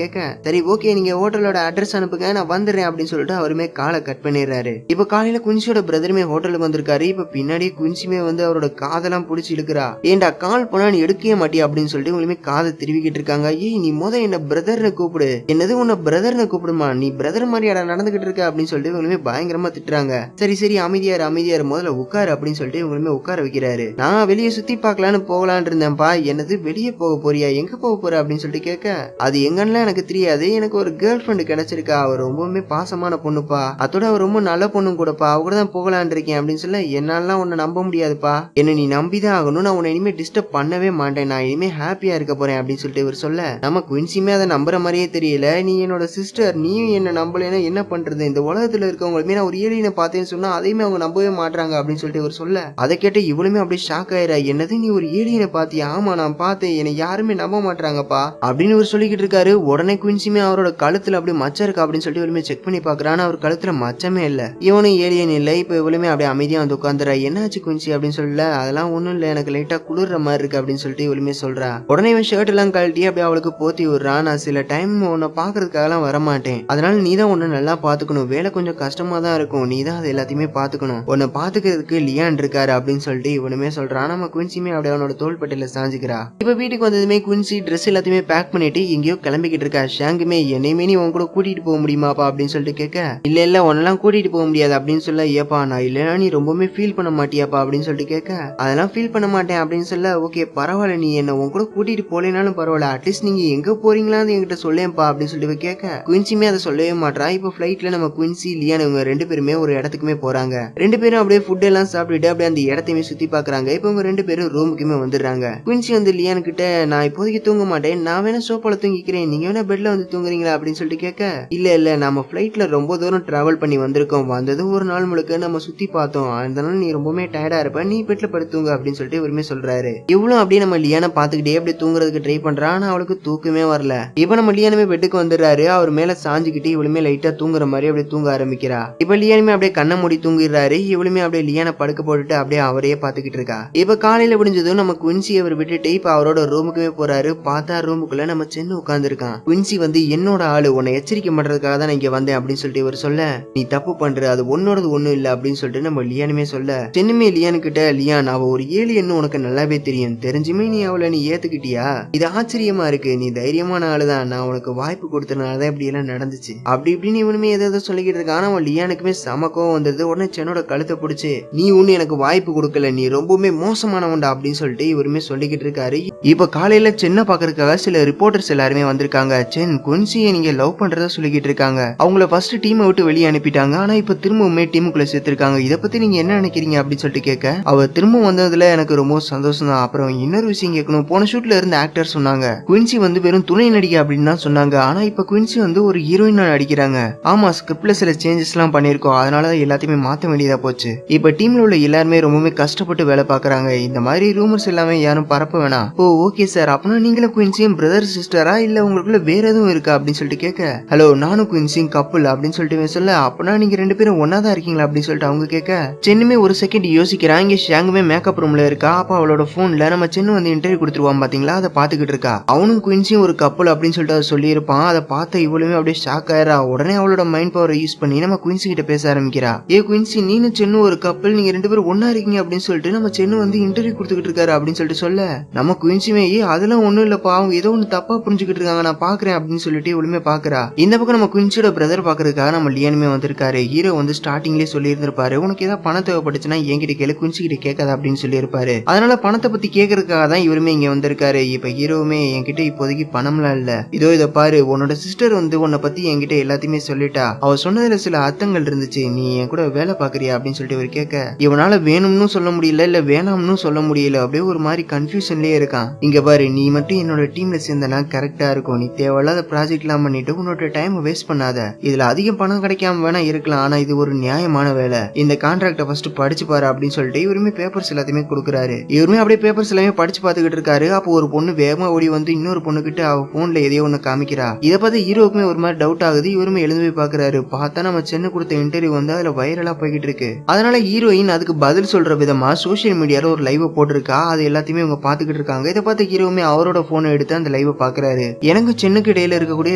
கேட்க, சரி ஓகே நீங்க ஹோட்டலோட அட்ரஸ் அனுப்புங்க, நான் வந்துடுறேன் அப்படின்னு சொல்லிட்டு அவருமே காலை கட் பண்ணிடுறாரு. இப்ப காலையில குயின்சியோட பிரதருமே ஹோட்டலுக்கு வந்திருக்காரு. இப்ப பின்னாடியே குயின்சியுமே வந்து அவரோட காதெல்லாம் புடிச்சு இழுக்கிறா. ஏண்டா கால் பண்ணா நீ எடுக்கவே மாட்டியா அப்படின்னு சொல்லிட்டு உங்களுமே காதை திருவிக்கிட்டு இருக்காங்க. ஏய் நீ என்ன பிரதர்னு கூப்பிடு, என்னது உன்ன பிரதர்னு கூப்பிடுமா, நீ பிரதர் மாதிரியாடா நடந்துகிட்டு இருக்க அப்படின்னு சொல்லிட்டு இவங்களுமே பயங்கரமா திட்டுறாங்க. சரி சரி அமைதியாரு அமைதியாரு, முதல்ல உட்காரு அப்படின்னு சொல்லிட்டு இவங்களுமே உட்கார வைக்கிறாரு. நான் வெளியே சுத்தி பார்க்கலான்னு போகலான்னு இருந்தேன்ப்பா. என்னது வெளியே போக போறியா, எங்க போக போற அப்படின்னு சொல்லிட்டு கேட்க, அது எங்கன்னு எனக்கு தெரியாது, எனக்கு ஒரு கேர்ள் ஃப்ரெண்டு கிடைச்சிருக்கா, அவர் ரொம்பவுமே பாசமான பொண்ணுப்பா, அதோட அவர் ரொம்ப நல்ல பொண்ணு கூடப்பா, அவ கூட தான் போகலான் இருக்கேன் அப்படின்னு சொல்ல, என்னாலாம் உன்னை நம்ப முடியாதுப்பா, என்ன நீ நம்பிதான் ஆகணும், நான் உன்னை இனிமே டிஸ்டர்ப் பண்ணவே மாட்டேன், நான் இனிமே ஹாப்பியா இருக்க போறேன் அப்படின்னு சொல்லிட்டு இவர் சொல்ல, நம்ம குயின்சியுமே அதை நம்புற மாதிரியே தெரியல. நீ என்னோட சிஸ்டர், நீயும் என்ன நம்பலைன்னா என்ன பண்றது, இந்த உலகத்துல இருக்கவங்களுமே நான் ஒரு ஏலியனை பார்த்தேன்னு சொன்னா அதையுமே அவங்க நம்பவே மாட்டாங்க அப்படின்னு சொல்லிட்டு இவர் சொல்ல, அதை கேட்டு இவளுமே அப்படியே ஷாக் ஆயிரா. என்னது நீ ஒரு ஏலியனை பாத்தியா, ஆமா நான் பார்த்தேன், என்னை யாருமே நம்ப மாட்டாங்கப்பா அப்படின்னு இவர் சொல்லிக்கிட்டு இருக்காரு. உடனே குயின்சியுமே அவரோட கழுத்துல அப்படியே மச்சம் இருக்கா அப்படின்னு சொல்லிட்டு இவளுமே செக் பண்ணி பாக்குறான். அவர் கழுத்துல மச்சமே இல்ல, இவனும் ஏலியன் இல்ல. இப்ப இவளுமே அப்படியே அமைதியா வந்து உட்காந்துறா. என்னாச்சு குயின்சி அப்படின்னு சொல்லல, அதெல்லாம் ஒண்ணும் இல்ல, எனக்கு லைட்டா குளிர்ற மாதிரி இருக்கு அப்படின்னு சொல்லிட்டு இவளுமே சொல்றா. உடனே இவன் ஷர்ட் எல்லாம் கழட்டி அப்படியே அவளுக்கு போத்தி விடுறான். நான் சில டைம் உன்னை பாக்குறதுக்காக எல்லாம் வரமாட்டேன், அதனால நீ தான் உன்னை நல்லா பாத்துக்கணும், வேலை கொஞ்சம் கஷ்டமா தான் இருக்கும், நீ தான் அது எல்லாத்தையுமே பாத்துக்கணும், உன்னை பாத்துக்கிறதுக்கு லியான் இருக்காரு அப்படின்னு சொல்லிட்டு இவனுமே சொல்றான். நம்ம குயின்சியுமே அப்படியே அவனோட தோள்பட்டையில சாஞ்சிக்கிறா. இப்ப வீட்டுக்கு வந்ததுமே குயின்சி ட்ரெஸ் எல்லாத்தையுமே பேக் பண்ணிட்டு எங்கேயோ கிளம்பிக்கிட்டு இருக்கா. ஷாங்குமே என்னையுமே நீ உன் கூட கூட்டிட்டு போக முடியுமாப்பா அப்படின்னு சொல்லிட்டு கேட்க, இல்ல இல்ல உன்னெல்லாம் கூட்டிட்டு போக முடியாது அப்படின்னு சொல்ல, ஏப்பா நான் இல்லைன்னா நீ ரொம்பவுமே ஃபீல் பண்ண மாட்டியாப்பா அப்படின்னு சொல்லிட்டு கேட்க, அதெல்லாம் ஃபீல் பண்ண மாட்டேன் அப்படின்னு சொல்ல, ஓகே பரவாயில்ல, நீ என்ன உன் கூட கூட்டிட்டு போலேனாலும் பரவாயில்ல, அட்லீஸ்ட் நீங்க எங்க போறீங்களான்னு என்கிட்ட சொல்லேன்ப்பா அப்படின்னு சொல்லிட்டு கேட்க, குயின்சியுமே அதை சொல்லவே மாட்டா. இப்ப ஃபிளைட்ல நம்ம குயின்சி லியான் இவங்க ரெண்டு பேருமே ஒரு இடத்துக்குமே போறாங்க. ரெண்டு பேரும் அப்படியே ஃபுட் எல்லாம் சாப்பிட்டுட்டு அப்படியே அந்த இடத்தையுமே சுத்தி பாக்குறாங்க. இப்ப இவங்க ரெண்டு பேரும் ரூமுக்குமே வந்துடுறாங்க. குயின்சி வந்து லியான் கிட்ட, நான் இப்போதைக்கு தூங்க மாட்டேன், நான் வேணா சோஃபால தூங்கிக்கிறேன், நீங்க வேணா பெட்ல வந்து தூங்குறீங்களா அப்படின்னு சொல்லிட்டு கேட்க, இல்ல இல்ல நம்ம ஃபிளைட்ல ரொம்ப தூரம் டிராவல் பண்ணி வந்திருக்கோம், வந்தது ஒரு நாள் முழுக்க நம்ம சுத்தி பார்த்தோம், அதனால நீ ரொம்பவே டயர்டா இருப்ப, நீ பெட்ல படுத்துங்க அப்படின்னு சொல்லிட்டு இவருமே சொல்றாரு. இவ்வளவு அப்படியே நம்ம லியானை பாத்துக்கிட்டே அப்படியே தூங்குறதுக்கு ட்ரை பண்றா. ஆனா அவளுக்கு தூக்கமே வரல. இப்ப நம்ம லியானுமே பெட்டுக்கு வந்துடுறாரு. அவர் மேல சாஞ்சுக்கிட்டு இவளுமே லைட்டா தூங்குற மாதிரி அப்படியே தூங்க ஆரம்பிக்கிறா. இப்ப லியானுமே அப்படியே கண்ணை மூடி தூங்கிடுறாரு. இவளுமே அப்படியே லியானை படுக்க போட்டுட்டு அப்படியே அவரையே பாத்துக்கிட்டு இருக்கா. இப்ப காலையில விடிஞ்சதும் நம்ம குயின்சி அவர் விட்டுட்டு இப்ப அவரோட ரூமுக்குமே போறாரு. பார்த்தா ரூமுக்குள்ள நம்ம சென்னு உட்கார்ந்து இருக்கான். குயின்சி வந்து என்னோட ஆளு, உன்னை எச்சரிக்கை பண்றதுக்காக தான் இங்க வந்தேன் அப்படின்னு சொல்லிட்டு இவர் சொல்ல, நீ தப்பு பண்ற, அது உன்னோடது ஒண்ணும் இல்ல அப்படின்னு சொல்லிட்டு நம்ம லியானுமே சொல்ல, சென்னுமே லியானு கிட்ட, லியான் அவ ஒரு ஏலியன்னு உனக்கு நல்லாவே தெரியும், தெரிஞ்சுமே நீ அவளை நீ ஏத்துக்கிட்டியா, இது ஆச்சரியமா இருக்கு, நீ தைரியமான ஆளுதான், நான் உனக்கு வாய்ப்பு கொடுத்தனாலதான் இப்படி எல்லாம் நடந்துச்சு அப்படி இப்படின்னு இவனுமே ஏதாவது சொல்லிக்கிட்டு இருக்கான். ஆனா அவன் லியானுக்குமே சமக்கம் வந்தது. உடனே சென்னோட கழுத்தை பிடிச்சு, நீ ஒண்ணு எனக்கு வாய்ப்பு கொடுக்கல, நீ ரொம்பவுமே மோசமானவன்டா அப்படின்னு சொல்லிட்டு இவருமே சொல்லிக்கிட்டு இருக்காரு. இப்ப காலையில சென்ன பாக்குறதுக்காக சில ரிப்போர்ட்டர்ஸ் எல்லாருமே வந்திருக்காங்க. சென் குயின்சியை நீங்க லவ் பண்றதா சொல்லிக்கிட்டு இருக்காங்க, அவங்கள ஃபர்ஸ்ட் டீமை விட்டு வெளியே அனுப்பிட்டாங்க, ஆனா இப்ப திரும்பவுமே டீமுக்குள்ள சேர்த்திருக்காங்க, இதை பத்தி நீங்க என்ன நினைக்கிறீங்க அப்படின்னு சொல்லிட்டு கேட்க, அவ திரும்ப வந்ததுல எனக்கு ரொம்ப சந்தோஷம் தான். அப்புறம் இன்னொரு விஷயம் கேட்கணும், போன ஷூட்ல இருந்த ஆக்டர் சொன்னாங்க குயின்சி வந்து வெறும் துணை நடிகை அப்படின்னு தான் சொன்னாங்க, ஆனா இப்ப குயின்சி வந்து ஒரு ஹீரோயினா நடிக்கிறாங்க. ஆமா ஸ்கிரிப்ட்ல சில சேஞ்சஸ் எல்லாம் பண்ணிருக்கோம், அதனால எல்லாத்தையுமே மாத்த வேண்டியதா போச்சு. இப்ப டீம்ல உள்ள எல்லாருமே ரொம்பவே கஷ்டப்பட்டு வேலை பாக்குறாங்க, இந்த மாதிரி ரூமர்ஸ் எல்லாமே யாரும் பரப்ப வேணாம். ஓ ஓகே சார், அப்பனா நீங்களும் குயின்சியும் பிரதர் சிஸ்டரா இல்ல உங்களுக்குள்ள வேற எதுவும் இருக்கா அப்படின்னு சொல்லிட்டு கேட்க, ஹலோ நானும் குயின்சியும் கப்புல் அப்படின்னு சொல்லிட்டு சொல்ல, அப்பனா நீங்க ரெண்டு பேரும் ஒன்னாதான் இருக்கீங்களா அப்படின்னு சொல்லிட்டு அவங்க கேட்க, சென்னுமே ஒரு செகண்ட் யோசிக்கிறான். இங்க ஷாங்குமே மேக்கப் ரூம்ல இருக்கா. அப்ப அவளோட போன்ல நம்ம சென்னு வந்து இன்டர்வியூ கொடுத்துருவான் பாத்தீங்களா, அதை பாத்துக்கிட்டு இருக்கா. அவனும் குயின்சியும் ஒரு கப்புல் அப்படின்னு சொல்லிட்டு அதை சொல்லி இருப்பான். அதை பார்த்த இவளுமே அப்படியே ஷாக் ஆயிரா. உடனே அவளோட மைண்ட் பவரை யூஸ் பண்ணி நம்ம குயின்சி கிட்ட பேச ஆரம்பிக்கிறா. ஏ குயின்சி, நீனும் சென்னு ஒரு கப்பல், நீங்க 2 பேரும் ஒன்னா இருக்கீங்க அப்படின்னு சொல்லிட்டு நம்ம சென்னு வந்து இன்டர்வியூ கொடுத்துக்கிட்டு இருக்காரு அப்படின்னு சொல்லிட்டு சொல்ல, நம்ம குயின்சியுமே அதெல்லாம் ஒண்ணும் இல்லப்பா, அவங்க ஏதோ ஒண்ணு தப்பா புரிஞ்சுக்கிட்டு இருக்காங்க, நான் பாக்குறேன் அப்படின்னு சொல்லிட்டு இவளுமே பாக்குறா. இந்த பக்கம் நம்ம குயின்சியோட பிரதர் பாக்குறதுக்காக நம்ம லியானுமே வந்திருக்காரு. ஹீரோ வந்து ஸ்டார்டிங்லேயே சொல்லி இருந்திருப்பாரு, உனக்கு ஏதாவது பணம் தேவைப்பட்டுச்சுன்னா என்கிட்ட கேளு, குயின்சி கிட்ட கேட்காத அப்படின்னு சொல்லி இருப்பாரு. அதனால பணத்தை பத்தி கேட்கறதுக்காக தான் இவருமே இங்க வந்திருக்காரு. இப்ப ஹீரோவுமே என்கிட்ட இப்போதைக்கு பணம்லாம் இல்ல, இதை பாரு, உன்னோட சிஸ்டர் வந்து உன்னை பத்தி என்கிட்ட எல்லாத்தையுமே சொல்லிட்டா, அவ சொன்னதுல சில அர்த்தங்கள் இருந்துச்சு, நீ என் கூட வேலை பாக்குறியா அப்படின்னு சொல்லிட்டு இவர் கேட்க, இவனால வேணும்னு சொல்ல முடியல, இல்ல வேணாம்னு சொல்ல முடியல, அப்படியே ஒரு மாதிரி கன்ஃபியூஷன்லயே இருக்கான். இங்க பாரு, நீ மட்டும் என்னோட டீம்ல சேர்ந்தனா கரெக்டா இருக்கும், நீ தேவையில்லாத ப்ராஜெக்ட் எல்லாம் பண்ணிட்டு உன்னோட டைம் வேஸ்ட் பண்ணாத, இதுல அதிகம் பணம் கிடைக்காம வேணா இருக்கலாம், ஆனா இது ஒரு நியாயமான வேலை, இந்த கான்ட்ராக்ட ஃபர்ஸ்ட் படிச்சு பாரு அப்படின்னு சொல்லிட்டு இவருமே பேப்பர்ஸ் எல்லாத்தையுமே கொடுக்குறாரு. இவருமே அப்படியே பேப்பர்ஸ் எல்லாமே படிச்சு பாத்துக்கிட்டு இருக்காரு. அப்போ ஒரு பொண்ணு வேகமா ஓடி வந்து இன்னொரு பொண்ணு கிட்ட அவ போன்ல எதையோ ஒண்ணு காமிக்கிறா. இதை பார்த்து ஹீரோக்குமே ஒரு மாதிரி டவுட் ஆகுது. இவருமே எழுந்து போய் பாக்குறாரு. பார்த்தா நம்ம சென்னு கொடுத்த இன்டர்வியூ வந்து அதுல வைரலா போய்கிட்டு இருக்கு. அதனால ஹீரோயின் அதுக்கு பதில் சொல்ற விதமா சோசியல் மீடியால ஒரு லைவ் போட்டிருக்கா. அது எல்லாத்தையுமே இவங்க பாத்துக்கிட்டு இருக்காங்க. இதை பார்த்து ஹீரோவுமே அவரோட போனை எடுத்து அந்த லைவ் பாக்குறாரு. எனக்கு சென்னுக்கு இடையில இருக்கக்கூடிய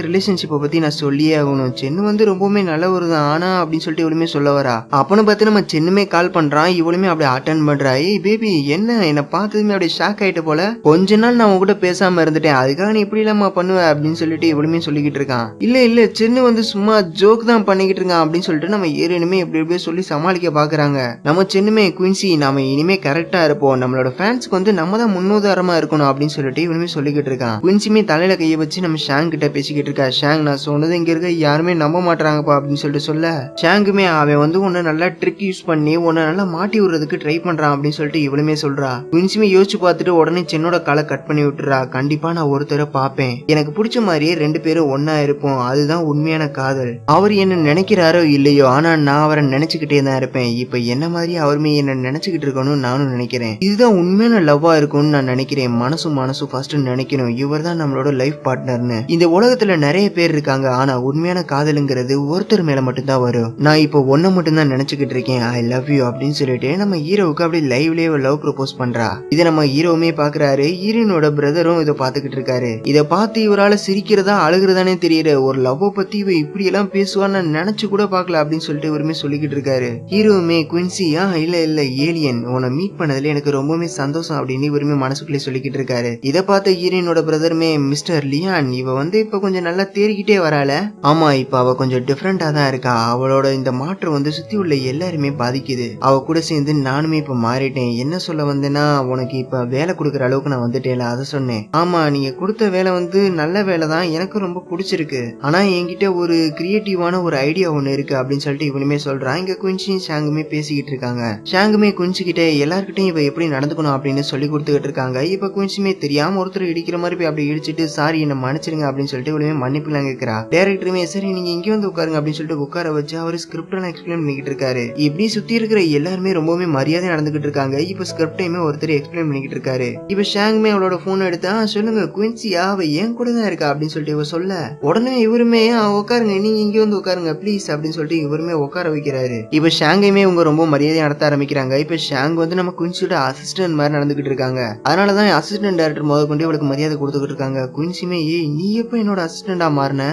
ரிலேஷன்ஷிப்பை பத்தி நான் சொல்லியே ஆகணும். சென்னு வந்து ரொம்பவுமே நல்லவர் தான், ஆனா அப்படின்னு சொல்லிட்டு இவளுமே சொல்ல வரா. அப்பன்னு பார்த்து நம்ம சென்னுமே கால் பண்றான். இவளுமே அப்படியே அட்டன் பண்றா. ஏய் பேபி, என்ன பார்த்ததுமே அப்படியே ஷாக் ஆயிட்டு போல, கொஞ்ச நாள் நான் உங்ககிட்ட பேசாம இருந்துட்டேன், அதுக்காக நீ இப்படி இல்லாம பண்ணுவ அப்படின்னு சொல்லிட்டு இவளுமே சொல்லிக்கிட்டு இருக்கான். இல்ல சென்னு வந்து சும்மா ஜோக் தான் பண்ணிக்கிட்டு இருக்கான் அப்படின்னு சொல்லிட்டு நம்ம ஏறினுமே எப்படி சொல்லி சமாளிக்க பாக்குறாங்க. நம்ம சென்னுமே குயின்சி, நாம இனிமே கரெக்டா இருப்போம், நம்மளோட ஃபேன்ஸ்க்கு வந்து நம்ம தான் முன்னுதாரணமா இருக்கணும் அப்படின்னு சொல்லிட்டு இவனுமே சொல்லிக்கிட்டு இருக்கான். குயின்சியுமே தலையில கையை வச்சு நம்ம ஷாங் கிட்ட பேசிக்கிட்டு இருக்கா. ஷாங், நான் சொன்னது இங்க இருக்க யாருமே நம்ப மாட்டாங்கப்பா அப்படின்னு சொல்லிட்டு சொல்ல, ஷாங்குமே அவன் வந்து உன்னை நல்லா ட்ரிக் யூஸ் பண்ணி உன்னை நல்லா மாட்டி விடுறதுக்கு ட்ரை பண்றான் அப்படின்னு சொல்லிட்டு இவளுமே சொல்றா. குயின்சியுமே யோசிச்சு பார்த்துட்டு உடனே சென்னோட காலை கட் பண்ணி விட்டுறா. கண்டிப்பா நான் ஒருத்தரை பாப்பேன், எனக்கு பிடிச்ச மாதிரியே 2 பேரும் ஒன்னா இருப்போம், அதுதான் உண்மையான காதல், அவர் என்ன நினைக்கிறாரோ இல்லையோ, ஆனா நான் அவரை நினைச்சுக்கிட்டே தான் இருப்பேன், இப்ப என்ன மாதிரி அவருமே என்ன நினைச்சுக்கிட்டு இருக்கணும் நானும் நினைக்கிறேன், இதுதான் உண்மையான லவ்வா இருக்கும்னு நான் நினைக்கிறேன், மனசும் ஃபர்ஸ்ட் நினைக்கணும், இவர் தான் நம்மளோட லைஃப் பார்ட்னர்னு. இந்த உலகத்துல நிறைய பேர் இருக்காங்க, ஆனா உண்மையான காதலுங்கிறது ஒருத்தர் மேல மட்டும்தான் வரும், நான் இப்போ ஒன்ன மட்டும் தான் நினைச்சுக்கிட்டு இருக்கேன், ஐ லவ் யூ அப்படின்னு சொல்லிட்டு நம்ம ஹீரோவுக்கு அப்படி லைவ்லயே லவ் ப்ரொபோஸ் பண்றா. இதை நம்ம ஹீரோவுமே பாக்குறாரு. ஹீரோனோட பிரதரும் இதை பாத்துக்கிட்டு இருக்காரு. இதை பார்த்து இவரால சிரிக்கிறதா அழுகிறதானே தெரியல, ஒரு லவ் பத்தி இவ இப்படி எல்லாம் பேசுவான்னு நினைச்சு கூட பாக்கல அப்படின்னு சொல்லிட்டு இவருமே சொல்லிக்கிட்டு இருக்காரு. ஹீரோவுமே குயின்சி, இல்ல ஏலியன், உன்னை மீட் பண்ணதுல எனக்கு ரொம்பவே சந்தோஷம் அப்படின்னு இவருமே மனசுக்குள்ளே சொல்லிக்கிட்டு இருக்காரு. இதை பார்த்த ஹீரோனோட பிரதருமே, மிஸ்டர் லியான், இவ வந்து இப்ப கொஞ்சம் நல்லா தேறிக்கிட்டே வரால, ஆமா இப்ப அவ கொஞ்சம் டிஃபரெண்டா தான் இருக்கா, அவளோட இந்த மாற்றம் வந்து சுத்தி உள்ள எல்லாருமே பாதிக்குது, அவ கூட சேர்ந்து நானுமே இப்ப மாறிட்டேன், என்ன சொல்ல வந்தேன்னா உனக்கு இப்ப வேலை கொடுக்குற அளவுக்கு நான் வந்துட்டேல அதை சொன்னேன். ஆமா, நீங்க கொடுத்த வேலை வந்து நல்ல வேலை தான், எனக்கு ரொம்ப பிடிச்சிருக்கு, ஆனா என்கிட்ட ஒரு கிரியேட்டிவான ஒரு ஐடியா ஒண்ணு இருக்கு அப்படின்னு சொல்லிட்டு இவனுமே சொல்றான். இங்க குயின்சியும் ஷாங்குமே பேசிக்கிட்டு இருக்காங்க. ஷாங்குமே குயின்சி கிட்ட எல்லார்கிட்டையும் இவ எப்படி நடந்துக்கணும் அப்படின்னு சொல்லி கொடுத்துக்கிட்டு இருக்காங்க. இப்ப குயின்சியுமே தெரியாம ஒருத்தர் இடிக்கிற மாதிரி போய் அப்படி இடிச்சிட்டு, சாரி என்ன மன்னிச்சிருங்க அப்படின்னு சொல்லிட்டு இவளுமே மன்னிப்புலாம் கேட்கிறா. டைரக்டருமே, சரி நீங்க இங்க வந்து உட்காருங்க அப்படின்னு சொல்லிட்டு உட்கார வச்சு அவர் ஸ்கிரிப்ட் எல்லாம் எக்ஸ்பிளைன் பண்ணிக்கிட்டு இருக்காரு. இப்படி சுத்தி இருக்கிற எல்லாருமே ரொம்பவே மரியாதை நடந்துகிட்டு இருக்காங்க. இப்ப ஸ்கிரிப்டையுமே ஒருத்தர் எக்ஸ்பிளைன் பண்ணிக்கிட்டு இருக்காரு. இப்ப ஷாங்குமே அவளோட போன் எடுத்தா, சொல்லுங்க குயின்சியா, அவ ஏன் கூட தான் இருக்கா அப்படின்னு சொல்லிட்டு இவ சொல்ல, உடனே இவருமே உட்காருங்க, நீங்க இங்க வந்து உட்காருங்க ப்ளீஸ் அப்படின்னு சொல்லிட்டு இவருமே உட்கார வைக்கிறாரு. இப்ப ஷாங்கையுமே இவங்க ரொம்ப மரியாதை நடத்த ஆரம்பிக்கிறாங்க. இப்ப ஷாங் வந்து நம்ம குயின்சியோட அசிஸ்டன்ட் மாதிரி நடந்துகிட்டு இருக்காங்க. அதனாலதான் அசிஸ்டன்ட் டைரக்டர் முதல் கொண்டு இவளுக்கு மரியாதை கொடுத்துக்கிட்டு இருக்காங்க. குயின்சியுமே, ஏய் நீ எப்ப என்னோட அசிஸ்டண்டா மாறின,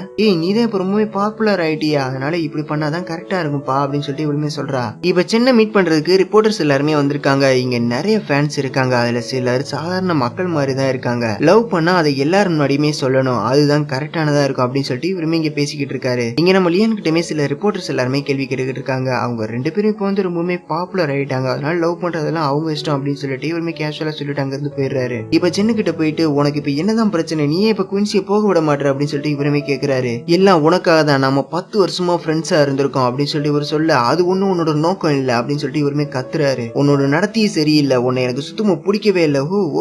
நீ தான் இப்ப ரொம்பவே பாப்புலர் ஆயிட்டியா, அதனால இப்படி பண்ணாதான் கரெக்டா இருக்கும்பா அப்படின்னு சொல்லிட்டு இவளுமே சொல்றா. இப்ப சின்ன மீட் பண்றதுக்கு ரிப்போர்ட்டர்ஸ் எல்லாருமே வந்திருக்காங்க. இங்க நிறைய ஃபேன்ஸ் இருக்காங்க. அதுல சிலர் சாதாரண மக்கள் மாதிரி தான் இருக்காங்க. லவ் பண்ணா அதை எல்லாரும் முன்னாடியுமே சொல்லணும், அதுதான் கரெக்டானதா இருக்கும் அப்படின்னு சொல்லிட்டு இவருமே இங்க பேசிக்கிட்டு இருக்காரு. இங்க நம்ம லியான் கிட்டமே சில ரிப்போர்ட்டர்ஸ் எல்லாருமே கேள்வி கேட்டுக்கிட்டு இருக்காங்க. அவங்க 2 பேரும் இப்போ வந்து ரொம்பவே பாப்புலர் ஆயிட்டாங்க, அதனால லவ் பண்றதெல்லாம் அவங்க இஷ்டம் அப்படின்னு சொல்லிட்டு இவருமே கேஷுவலா சொல்லிட்டு அங்க இருந்து போயிடுறாரு. இப்ப சின்ன கிட்ட போயிட்டு, உனக்கு இப்ப என்னதான் பிரச்சனை, நீயே இப்ப குயின்சியை போக விட மாட்டேற அப்படின்னு சொல்லிட்டு இவருமே கேக்குறாரு. எல்லாம் உனக்காக தான், நம்ம 10 வருஷமா ஃப்ரெண்ட்ஸா இருந்திருக்கோம் அப்படின்னு சொல்லிட்டு இவர் சொல்ல, அது ஒண்ணும் உன்னோட நோக்கம் இல்ல அப்படின்னு சொல்லிட்டு இவருமே கத்துறாரு. உன்னோட நடத்தியே சரியில்லை, உன்னை எனக்கு சுத்தமா பிடிக்கவே இல்லை.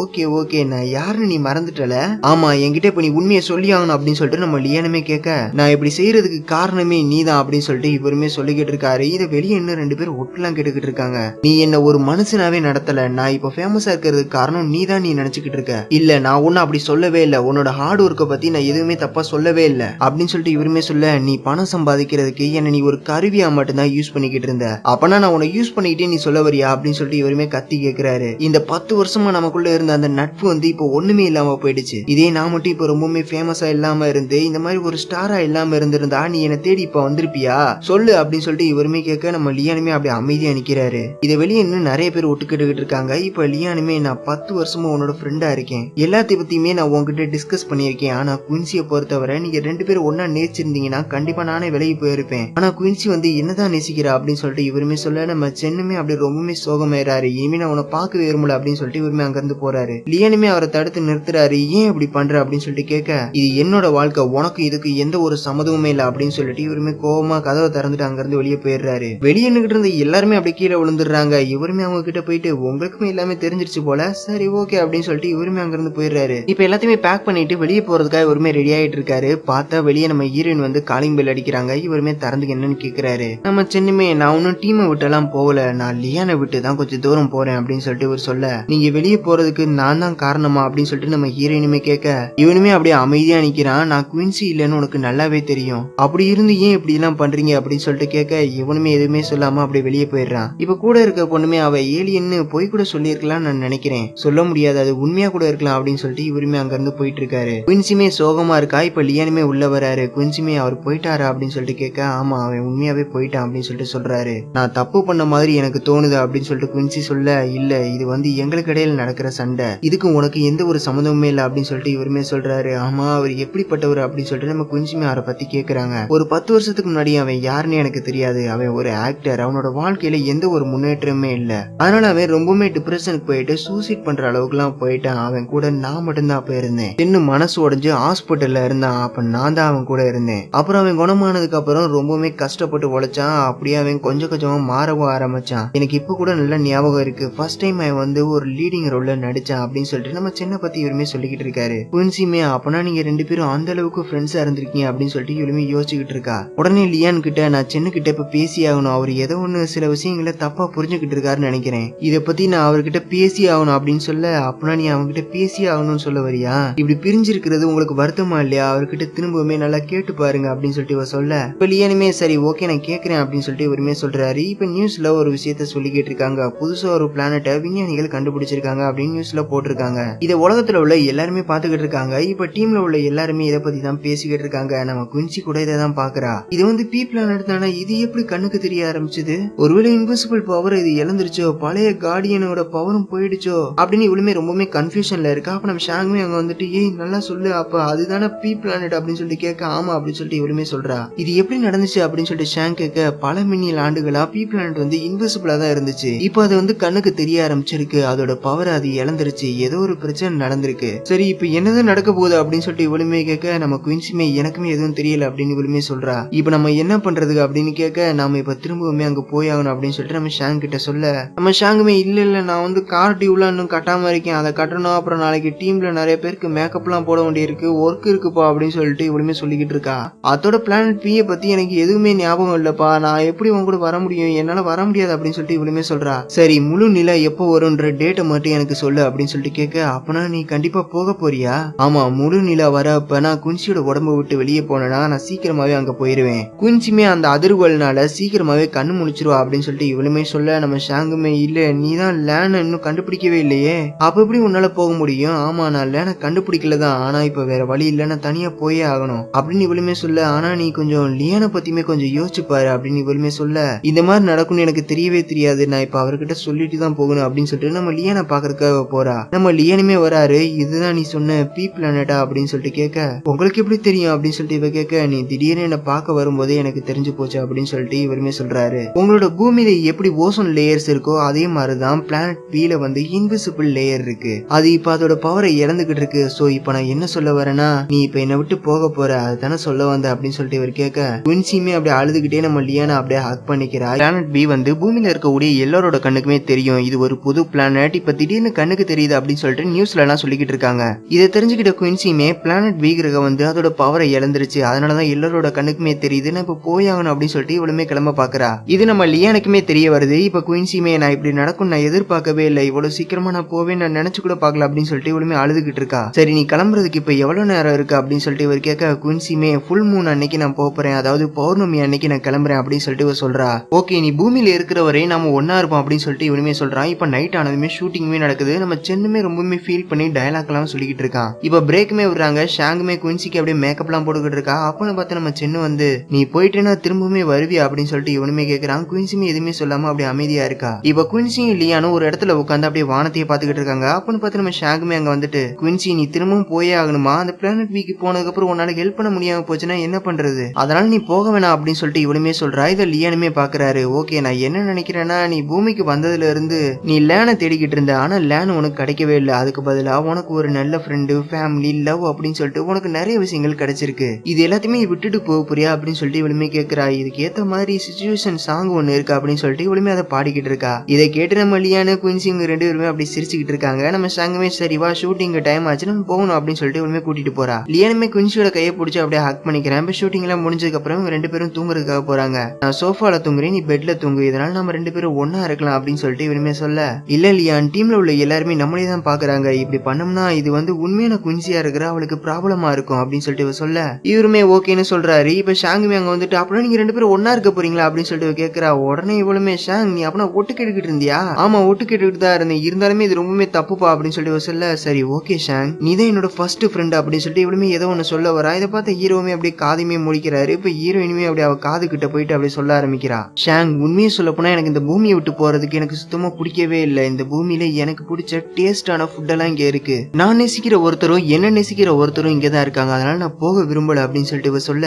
ஓகே நான் யாருன்னு நீ மறந்துட்டல, ஆமா என்கிட்ட இப்ப நீ உண்மையை சொல்லி ஆகணும் அப்படின்னு சொல்லிட்டு நம்ம லியானுமே கேட்க, நான் இப்படி செய்யறதுக்கு காரணமே நீதான் அப்படின்னு சொல்லிட்டு இவருமே சொல்லிக்கிட்டு இருக்காரு. இதை வெளியே இன்னும் 2 பேர் ஒட்டலாம் கேட்டுக்கிட்டு இருக்காங்க. நீ என்ன ஒரு மனுஷனாவே நடத்தல, நான் இப்ப ஃபேமஸா இருக்கிறதுக்கு காரணம் நீதான் நீ நினைச்சுக்கிட்டு இருக்க. இல்ல நான் ஒன்னும் அப்படி சொல்லவே இல்லை, உன்னோட ஹார்ட் ஒர்க்கை பத்தி நான் எதுவுமே தப்பா சொல்லவே இல்லை அப்படின்னு சொல்லிட்டு இவருமே சொல்ல, நீ பணம் சம்பாதிக்கிறதுக்கு என்ன நீ ஒரு கருவியா மட்டும்தான் யூஸ் பண்ணிக்கிட்டு இருந்த, அப்பனா நான் உன்னை யூஸ் பண்ணிக்கிட்டே நீ சொல்ல வரியா அப்படின்னு சொல்லிட்டு இவருமே கத்தி கேட்கிறாரு. இந்த 10 வருஷமா நமக்குள்ள இருந்த அந்த நட்பு வந்து இப்போ ஒண்ணுமே இல்லாம போயிடுச்சு. இதே நான் மட்டும் இப்ப ரொம்பவுமே ஃபேமஸா இல்லாம இருந்து இந்த மாதிரி ஒரு ஸ்டாரா இல்லாம இருந்திருந்தா நீ என்ன தேடி இப்ப வந்திருப்பியா சொல்லு அப்படின்னு சொல்லிட்டு இவருமே கேட்க நம்ம லியானுமே அப்படியே அமைதியா நிக்கிறாரு. இதை வெளியே இன்னும் நிறைய பேர் ஒட்டுக்கிட்டு இருக்காங்க. இப்ப லியானுமே நான் 10 வருஷமா உன்னோட ஃப்ரெண்டா இருக்கேன், எல்லாத்தையும் பத்தியுமே நான் உங்ககிட்ட டிஸ்கஸ் பண்ணியிருக்கேன். ஆனா குயின்சியை பொறுத்தவரை நீங்க 2 பேரும் ஒன்னா நேசிச்சிருந்தீங்கன்னா கண்டிப்பா நானே விலகி போயிருப்பேன். ஆனா குயின்சி வந்து என்னதான் நேசிக்கிறா அப்படின்னு சொல்லிட்டு இவருமே சொல்ல நம்ம சென்னுமே அப்படி ரொம்பவே சோகமாயிராரு. இனிமே நான் உன்னை பார்க்க விரும்பல அப்படின்னு சொல்லிட்டு இவருமே அங்கிருந்து போறாரு. லியானுமே அவரை தடுத்து நிறுத்துறாரு. ஏன் இப்படி பண்ற அப்படின்னு சொல்லிட்டு கேட்க இது என்னோட வாழ்க்கை, உனக்கு இதுக்கு எந்த ஒரு சம்மதமுமே இல்லை அப்படின்னு சொல்லிட்டு இவருமே கோவமா கதவை திறந்துட்டு அங்கிருந்து வெளியே போயிடுறாரு. வெளியே நின்னுகிட்டு இருந்த எல்லாருமே அப்படி கீழே விழுந்துடுறாங்க. இவருமே அவங்க கிட்ட போயிட்டு உங்களுக்குமே எல்லாமே தெரிஞ்சிருச்சு போல, சரி ஓகே அப்படின்னு சொல்லிட்டு இவருமே அங்கிருந்து போயிடுறாரு. இப்ப எல்லாத்தையுமே பேக் பண்ணிட்டு வெளியே போறதுக்காக இவருமே ரெடி ஆயிட்டு இருக்காரு. பார்த்தா வெளியே நம்ம ஹீரோயின் வந்து காலிங் பெல் அடிக்கிறாங்க. இவருமே திறந்துக்கு என்னன்னு கேக்குறாரு. நம்ம சென்னுமே நான் ஒன்னும் டீமை விட்டெல்லாம் போகல, நான் லியானை விட்டு தான் கொஞ்சம் தூரம் போறேன் அப்படின்னு சொல்லிட்டு இவர் சொல்ல நீங்க வெளியே போறதுக்கு நான் தான் காரணமா அப்படின்னு சொல்லிட்டு நம்ம ஹீரோயினுமே கேட்க இவனுமே அப்படியே அமைதியா நிக்கிறான். நான் குயின்சி இல்லைன்னு உனக்கு நல்லாவே தெரியும், அப்படி இருந்து ஏன் இப்படி எல்லாம் பண்றீங்க அப்படின்னு சொல்லிட்டு கேட்க இவனுமே எதுவுமே சொல்லாம அப்படியே வெளியே போயிடுறான். இப்ப கூட இருக்க பொண்ணுமே அவ ஏலியன்னு போய் கூட சொல்லியிருக்கலாம் நான் நினைக்கிறேன், சொல்ல முடியாது அது உண்மையா கூட இருக்கலாம் அப்படின்னு சொல்லிட்டு இவருமே அங்க இருந்து போயிட்டு இருக்காரு. குயின்சிமே சோகமா இருக்கா. இப்ப லியானுமே உள்ள வராரு. குயின்சிமே அவர் போயிட்டாரா அப்படின்னு சொல்லிட்டு கேட்க ஆமா அவன் உண்மையாவே போயிட்டான் அப்படின்னு சொல்லிட்டு சொல்றாரு. நான் தப்பு பண்ண மாதிரி எனக்கு தோணுது அப்படின்னு சொல்லிட்டு குயின்சி சொல்ல இல்ல இது வந்து எங்களுக்கு இடையில நடக்கிற சண்டை, இதுக்கு உனக்கு எந்த ஒரு சம்மந்தமுமே இல்லை அப்படின்னு சொல்லிட்டு இவருமே சொல்றாரு. ஆமா அவர் எப்படிப்பட்டவர் அப்படின்னு சொல்லிட்டு நம்ம குயின்சிமே அவரை பத்தி கேக்குறாங்க. ஒரு 10 வருஷத்துக்கு முன்னாடி அவன் யாருன்னு எனக்கு தெரியாது, அவன் ஒரு ஆக்டர், அவனோட வாழ்க்கையில எந்த ஒரு முன்னேற்றமே இல்ல, அதனால அவன் ரொம்பவுமே டிப்ரெஷனுக்கு போயிட்டு சூசைட் பண்ற அளவுக்கு எல்லாம் போயிட்டான். அவன் கூட நான் மட்டும்தான் அப்ப இருந்தேன், இன்னும் மனசு உடைஞ்சு ஹாஸ்பிட்டல்ல இருந்தான், அப்ப நான் தான் அவன் கூட இருந்தேன். அப்புறம் அவன் குணமானதுக்கு அப்புறம் ரொம்பவுமே கஷ்டப்பட்டு உழைச்சான். அப்படியே அவன் கொஞ்சம் கொஞ்சமா மாறவும் ஆரம்பிச்சான். எனக்கு இப்ப கூட நல்ல ஞாபகம் இருக்கு, ஃபர்ஸ்ட் டைம் அவன் வந்து ஒரு லீடிங் ரோல்ல நடிச்சான் அப்படின்னு சொல்லிட்டு நம்ம சின்ன பத்தி இவருமே சொல்லிக்கிட்டு இருக்காரு. குயின்சிமே அப்பனா நீங்க 2 பேரும் அந்த அளவுக்கு ஃப்ரெண்ட்ஸா இருந்திருக்கீங்க அப்படின்னு சொல்லிட்டு இவருமே யோசிச்சுக்கிட்டு இருக்கா. உடனே லியான் கிட்ட நான் சின்ன கிட்ட இப்ப பேசி ஆகணும், அவர் ஏதோ ஒண்ணு சில விஷயங்களை தப்பா புரிஞ்சுக்கிட்டு இருக்காருன்னு நினைக்கிறேன், இதை பத்தி நான் அவர்கிட்ட பேசி ஆகணும் அப்படின்னு சொல்ல அப்பனா நீ அவங்ககிட்ட பேசி ஆகணும்னு சொல்ல வரியா, இப்படி பிரிஞ்சிருக்கிறது உங்களுக்கு வருத்தமா இல்லையா, அவர்கிட்ட திரும்பவுமே நல்லா கேட்டு பாருங்க அப்படின்னு சொல்லிட்டு இவ சொல்ல இப்ப லியானுமே சரி ஓகே நான் கேட்கிறேன் அப்படின்னு சொல்லிட்டு இவருமே சொல்றாரு. இப்ப நியூஸ்ல ஒரு விஷயத்த சொல்லிக்கிட்டு இருக்காங்க, புதுசா ஒரு பிளானட்டை விஞ்ஞானிகள் கண்டுபிடிச்சிருக்காங்க அப்படின்னு நியூஸ்ல போட்டிருக்காங்க. இதை உலகத்துல உள்ள எல்லாருமே பாத்துக்கிட்டு இருக்காங்க. இப்ப டீம்ல உள்ள எல்லாருமே இதை பத்தி தான் பேசிக்கிட்டு இருக்காங்க. நம்ம குயின்சி கூட இதை தான் பாக்குறா. இது வந்து பி பிளானட் தானே, இது எப்படி கண்ணுக்கு தெரிய ஆரம்பிச்சது, ஒருவேளை இன்விசிபிள் பவர் இது இழந்துருச்சோ, பழைய கார்டியனோட பவரும் போயிடுச்சோ அப்படின்னு இவளுமே ரொம்பவே கன்ஃபியூஷன்ல இருக்கா. அப்ப நம்ம ஷாங்குமே அங்க வந்துட்டு ஏய் நல்லா சொல்லு, அப்ப அதுதானே பி பிளானட் அப்படின்னு சொல்லிட்டு கேட்க ஆமா அப்படின்னு சொல்லிட்டு இவளுமே சொல்றா. இது எப்படி நடந்துச்சு அப்படின்னு சொல்லிட்டு ஷாங் கேட்க பல மில்லியன் ஆண்டுகளா பி பிளானட் வந்து இன்விசிபிளா தான் இருந்துச்சு, இப்போ அது வந்து கண்ணுக்கு தெரிய ஆரம்பிச்சிருக்கு, அதோட பவர் அது இழந்துருச்சு, ஏதோ ஒரு பிரச்சனை நடந்திருக்கு, சரி இப்ப என்னதான் நடக்க போகுது அப்படின்னு சொல்லிட்டு இவளுமே கேட்க நம்ம குயின்சிமே எனக்குமே எதுவும் தெரியல அப்படின்னு இவளுமே சொல்றா. இப்ப நம்ம என்ன பண்றதுக்கு அப்படின்னு கேட்க நாம இப்ப திரும்பவுமே அங்க போய் ஆகணும் அப்படின்னு சொல்லிட்டு நம்ம ஷாங் கிட்ட சொல்ல நம்ம ஷாங்குமே இல்ல நான் வந்து கார் டியூலாம் இன்னும் கட்டாம இருக்கேன், அதை கட்டணும், அப்புறம் நாளைக்கு டீம்ல நிறைய பேருக்கு மேக்கப் எல்லாம் போட வேண்டியிருக்கு, ஒர்க் இருக்குப்பா அப்படின்னு சொல்லிட்டு இவளுமே சொல்லிக்கிட்டு இருக்கா. அதோட பிளானட் பி பத்தி எனக்கு எதுவுமே ஞாபகம் இல்லப்பா, நான் எப்படி உங்க கூட வர முடியும், என்னால வர முடியாது அப்படின்னு சொல்லிட்டு இவளுமே சொல்றா. சரி முழு நிலா எப்போ வரும்ன்ற டேட்டை மட்டும் எனக்கு சொல்லு அப்படின்னு சொல்லிட்டு கேட்க அப்பனா நீ கண்டிப்பா போக போறியா, ஆமா முழு நிலா வர அப்ப நான் குயின்சியோட உடம்பு விட்டு வெளியே போனேன்னா நான் சீக்கிரமாவே அங்க போயிருவேன், குயின்சிமே அந்த அதிர்வுகள்னால சீக்கிரமாவே கண்ணு முழிச்சிருவா அப்படின்னு சொல்லிட்டு இவளுமே சொல்ல நம்ம ஷாங்குமே இல்ல நீ தான் லேனை இன்னும் கண்டுபிடிக்கவே இல்லையே, அப்ப எப்படி உன்னால போக முடியும், ஆமா நான் லேனை கண்டுபிடிக்கலதான், ஆனா இப்ப வேற வழி இல்ல நான் தனியா போயே ஆகணும் அப்படின்னு இவளுமே சொல்ல ஆனா நீ கொஞ்சம் லியானை பத்தியுமே கொஞ்சம் யோசிச்சு பாரு அப்படின்னு இவளுமே சொல்ல இந்த மாதிரி நடக்கும்னு எனக்கு தெரியவே தெரியாது, நான் இப்ப அவர்கிட்ட சொல்லிட்டு தான் போகணும் அப்படின்னு சொல்லிட்டு நம்ம லியானை பாக்குறதுக்காக போறா. நம்ம லியானுமே வராரு. இதுதான் நீ சொன்ன பி பிளானட்டா அப்படின்னு சொல்லிட்டு கேட்க உங்களுக்கு எப்படி தெரியும் அப்படின்னு சொல்லிட்டு இவ கேட்க நீ திடீர்னு என்ன பார்க்க வரும்போதே எனக்கு தெரிஞ்சு போச்சு அப்படின்னு சொல்லிட்டு இவருமே சொல்றாரு. உங்களோட பூமியில எப்படி ஓசோன் லேயர்ஸ் இருக்கோ அதே மாதிரிதான் பிளானட் பில வந்து இன்விசிபிள் லேயர் இருக்கு, அது இப்ப அதோட பவரை இழந்துகிட்டு இருக்கு, சோ இப்ப நான் என்ன சொல்ல வரேன்னா நீ இப்ப என்னை விட்டு போக போற அதுதானே சொல்ல வந்த அப்படின்னு சொல்லிட்டு இவர் கேட்க குயின்சியுமே அப்படியே அழுதுகிட்டே நம்ம லியானை அப்படியே ஹக் பண்ணிக்கிறா. பிளானட் பி வந்து பூமியில இருக்கக்கூடிய எல்லாரோட கண்ணுக்குமே தெரியும், இது ஒரு புது பிளானட், இப்ப திடீர்னு கண்ணுக்கு தெரியுது அப்படின்னு சொல்லிட்டு நியூஸ்ல எல்லாம் சொல்லிக்கிட்டு இருக்காங்க. இதை தெரிஞ்சுக்கிட்ட குயின்சியுமே பிளானட் பி கிரகம் வந்து அதோட பவரை இழந்துருச்சு, அதனாலதான் எல்லாரோட கண்ணுக்குமே தெரியுது, நான் இப்ப போயாகணும் அப்படின்னு சொல்லிட்டு இவளுமே கிளம்ப பாக்குறா. இது நம்ம லியானுக்குமே தெரிய வருது. இப்ப குயின்சியுமே நான் இப்படி நடக்கும் நான் எதிர்பார்க்கவே இல்லை, இவ்வளவு சீக்கிரமா நான் போவேன் நான் நினைச்சு கூட பாக்கல அப்படின்னு சொல்லிட்டு இவளுமே அழுதுகிட்டு இருக்கா. சரி நீ கிளம்புறதுக்கு இப்ப எவ்வளவு நேரம் இருக்கு அப்படின்னு சொல்லிட்டு இவர் கேட்க குயின்சியுமே ஃபுல் மூன் அன்னைக்கு நான் போறேன், அதாவது பௌர்ணமி அன்னைக்கு நான் கிளம்புறேன் அப்படின்னு சொல்லிட்டு இவ சொல்றா. ஓகே நீ பூமியில இருக்கிற வரை நாம ஒன்னா இருப்போம் அப்படின்னு சொல்லிட்டு இவனுமே சொல்றான். இப்ப நைட் ஆனதுமே ஷூட்டிங்குமே நடக்குது. நம்ம சென்னுமே ரொம்பவுமே ஃபீல் பண்ணி டயலாக் எல்லாம் சொல்லிக்கிட்டு இருக்கான். இப்ப பிரேக்குமே விடுறாங்க. ஷாங்குமே குயின்சிக்கு அப்படியே மேக்கப் எல்லாம் போட்டுக்கிட்டு இருக்கா. அப்பன்னு பார்த்து நம்ம சென்னு வந்து நீ போயிட்டேன்னா திரும்பவுமே வருவியா அப்படின்னு சொல்லிட்டு இவனுமே கேக்குறான். குயின்சியுமே எதுவுமே சொல்லாம அப்படியே அமைதியா இருக்கா. இப்ப குயின்சியும் லியானும் ஒரு இடத்துல உட்காந்து அப்படியே வானத்தையே பாத்துக்கிட்டு இருக்காங்க. அப்பன்னு பார்த்து நம்ம ஷாங்குமே அங்க வந்துட்டு, குயின்சி நீ திரும்பவும் போயே ஆகணுமா, அந்த பிளானட் வீக்கு போனதுக்கு அப்புறம் உன்னால ஹெல்ப் பண்ண முடியாம போச்சுன்னா என்ன பண்றது, அதனால நீ போக வேணாம் அப்படின்னு சொல்லிட்டு இவனுமே சொல்றா. இதை லியானுமே பாக்குறாரு. ஓகே நான் என்ன நினைக்கிறேன்னா, நீ பூமிக்கு வந்ததுல இருந்து நீ லேனை தேடிக்கிட்டு இருந்த, ஆனா லேன் உனக்கு கிடைக்கவே இல்லை. அதுக்கு பதிலா உனக்கு ஒரு நல்ல ஃப்ரெண்டு, ஃபேமிலி, லவ் அப்படின்னு சொல்லிட்டு உனக்கு நிறைய விஷயங்கள் கிடைச்சிருக்கு. இது எல்லாத்தையுமே விட்டுட்டு போக போறியா அப்படின்னு சொல்லிட்டு இவளுமே கேட்கிறா. இதுக்கு ஏத்த மாதிரி சிச்சுவேஷன் சாங் ஒன்னு இருக்கு அப்படின்னு சொல்லிட்டு இவளுமே அதை பாடிக்கிட்டு இருக்கா. இதை கேட்டு நம்ம லியானு குயின்சி இவங்க 2 பேருமே அப்படி சிரிச்சுக்கிட்டு இருக்காங்க. நம்ம ஷாங்குமே சரி வா ஷூட்டிங் டைம் ஆச்சு நம்ம போகணும் அப்படின்னு சொல்லிட்டு இவளுமே கூட்டிட்டு போறா. லியானுமே குயின்சியோட கையை பிடிச்சி அப்படியே ஹக் பண்ணிக்கிறேன். இப்போ ஷூட்டிங் எல்லாம் முடிஞ்சதுக்கு அப்புறம் இவங்க 2 பேரும் தூங்குறதுக்காக போறாங்க. நான் சோஃபால தூங்குறேன், நீ பெட்ல தூங்கு, இதனால நம்ம 2 பேரும் ஒன்னா இருக்கலாம் அப்படின்னு சொல்லிட்டு இவனுமே சொல்ல, இல்ல லியான் டீம்ல உள்ள எல்லாருமே நம்மளே தான் பாக்குறாங்க, இப்படி பண்ணோம்னா இது வந்து உண்மையான குயின்சியா இருக்கிற அவளுக்கு ப்ராப்ளமா இருக்கும் அப்படின்னு சொல்லிட்டு இவ சொல்ல, இவருமே ஓகேன்னு சொல்றாரு. இப்ப ஷாங்குமே அங்க வந்துட்டு, அப்புறம் நீங்க 2 பேரும் ஒன்னா இருக்க போறீங்களா அப்படின்னு சொல்லிட்டு கேக்குறா. உடனே இவளுமே, ஷாங் நீ அப்பனா ஒட்டு கேட்டுக்கிட்டு இருந்தியா? ஆமா ஒட்டு கேட்டுக்கிட்டு தான் இருந்தேன், இருந்தாலுமே இது ரொம்பவே தப்புப்பா அப்படின்னு சொல்லிட்டு சொல்ல, சரி ஓகே ஷாங் நீ தான் என்னோட ஃபர்ஸ்ட் ஃப்ரெண்ட் அப்படின்னு சொல்லிட்டு இவளுமே ஏதோ ஒன்னு சொல்ல வரா. இதை பார்த்த ஹீரோவுமே அப்படியே காதையுமே முடிக்கிறாரு. இப்ப ஹீரோயினுமே அப்படியே அவ காது கிட்ட போயிட்டு அப்படியே சொல்ல ஆரம்பிக்கிறா. ஷாங் உண்மையை சொல்ல போனா எனக்கு இந்த பூமியை விட்டு போறதுக்கு எனக்கு சுத்தமா பிடிக்கவே இல்லை. இந்த பூமியில எனக்கு பிடிச்ச டேஸ்டான ஃபுட் எல்லாம் இங்க இருக்கு. நான் நேசிக்கிற ஒருத்தரும் என்ன நேசிக்கிற ஒருத்தரும் இங்கதான் இருக்காங்க, அதனால நான் போக விரும்பல அப்படின்னு சொல்லிட்டு இவ சொல்ல,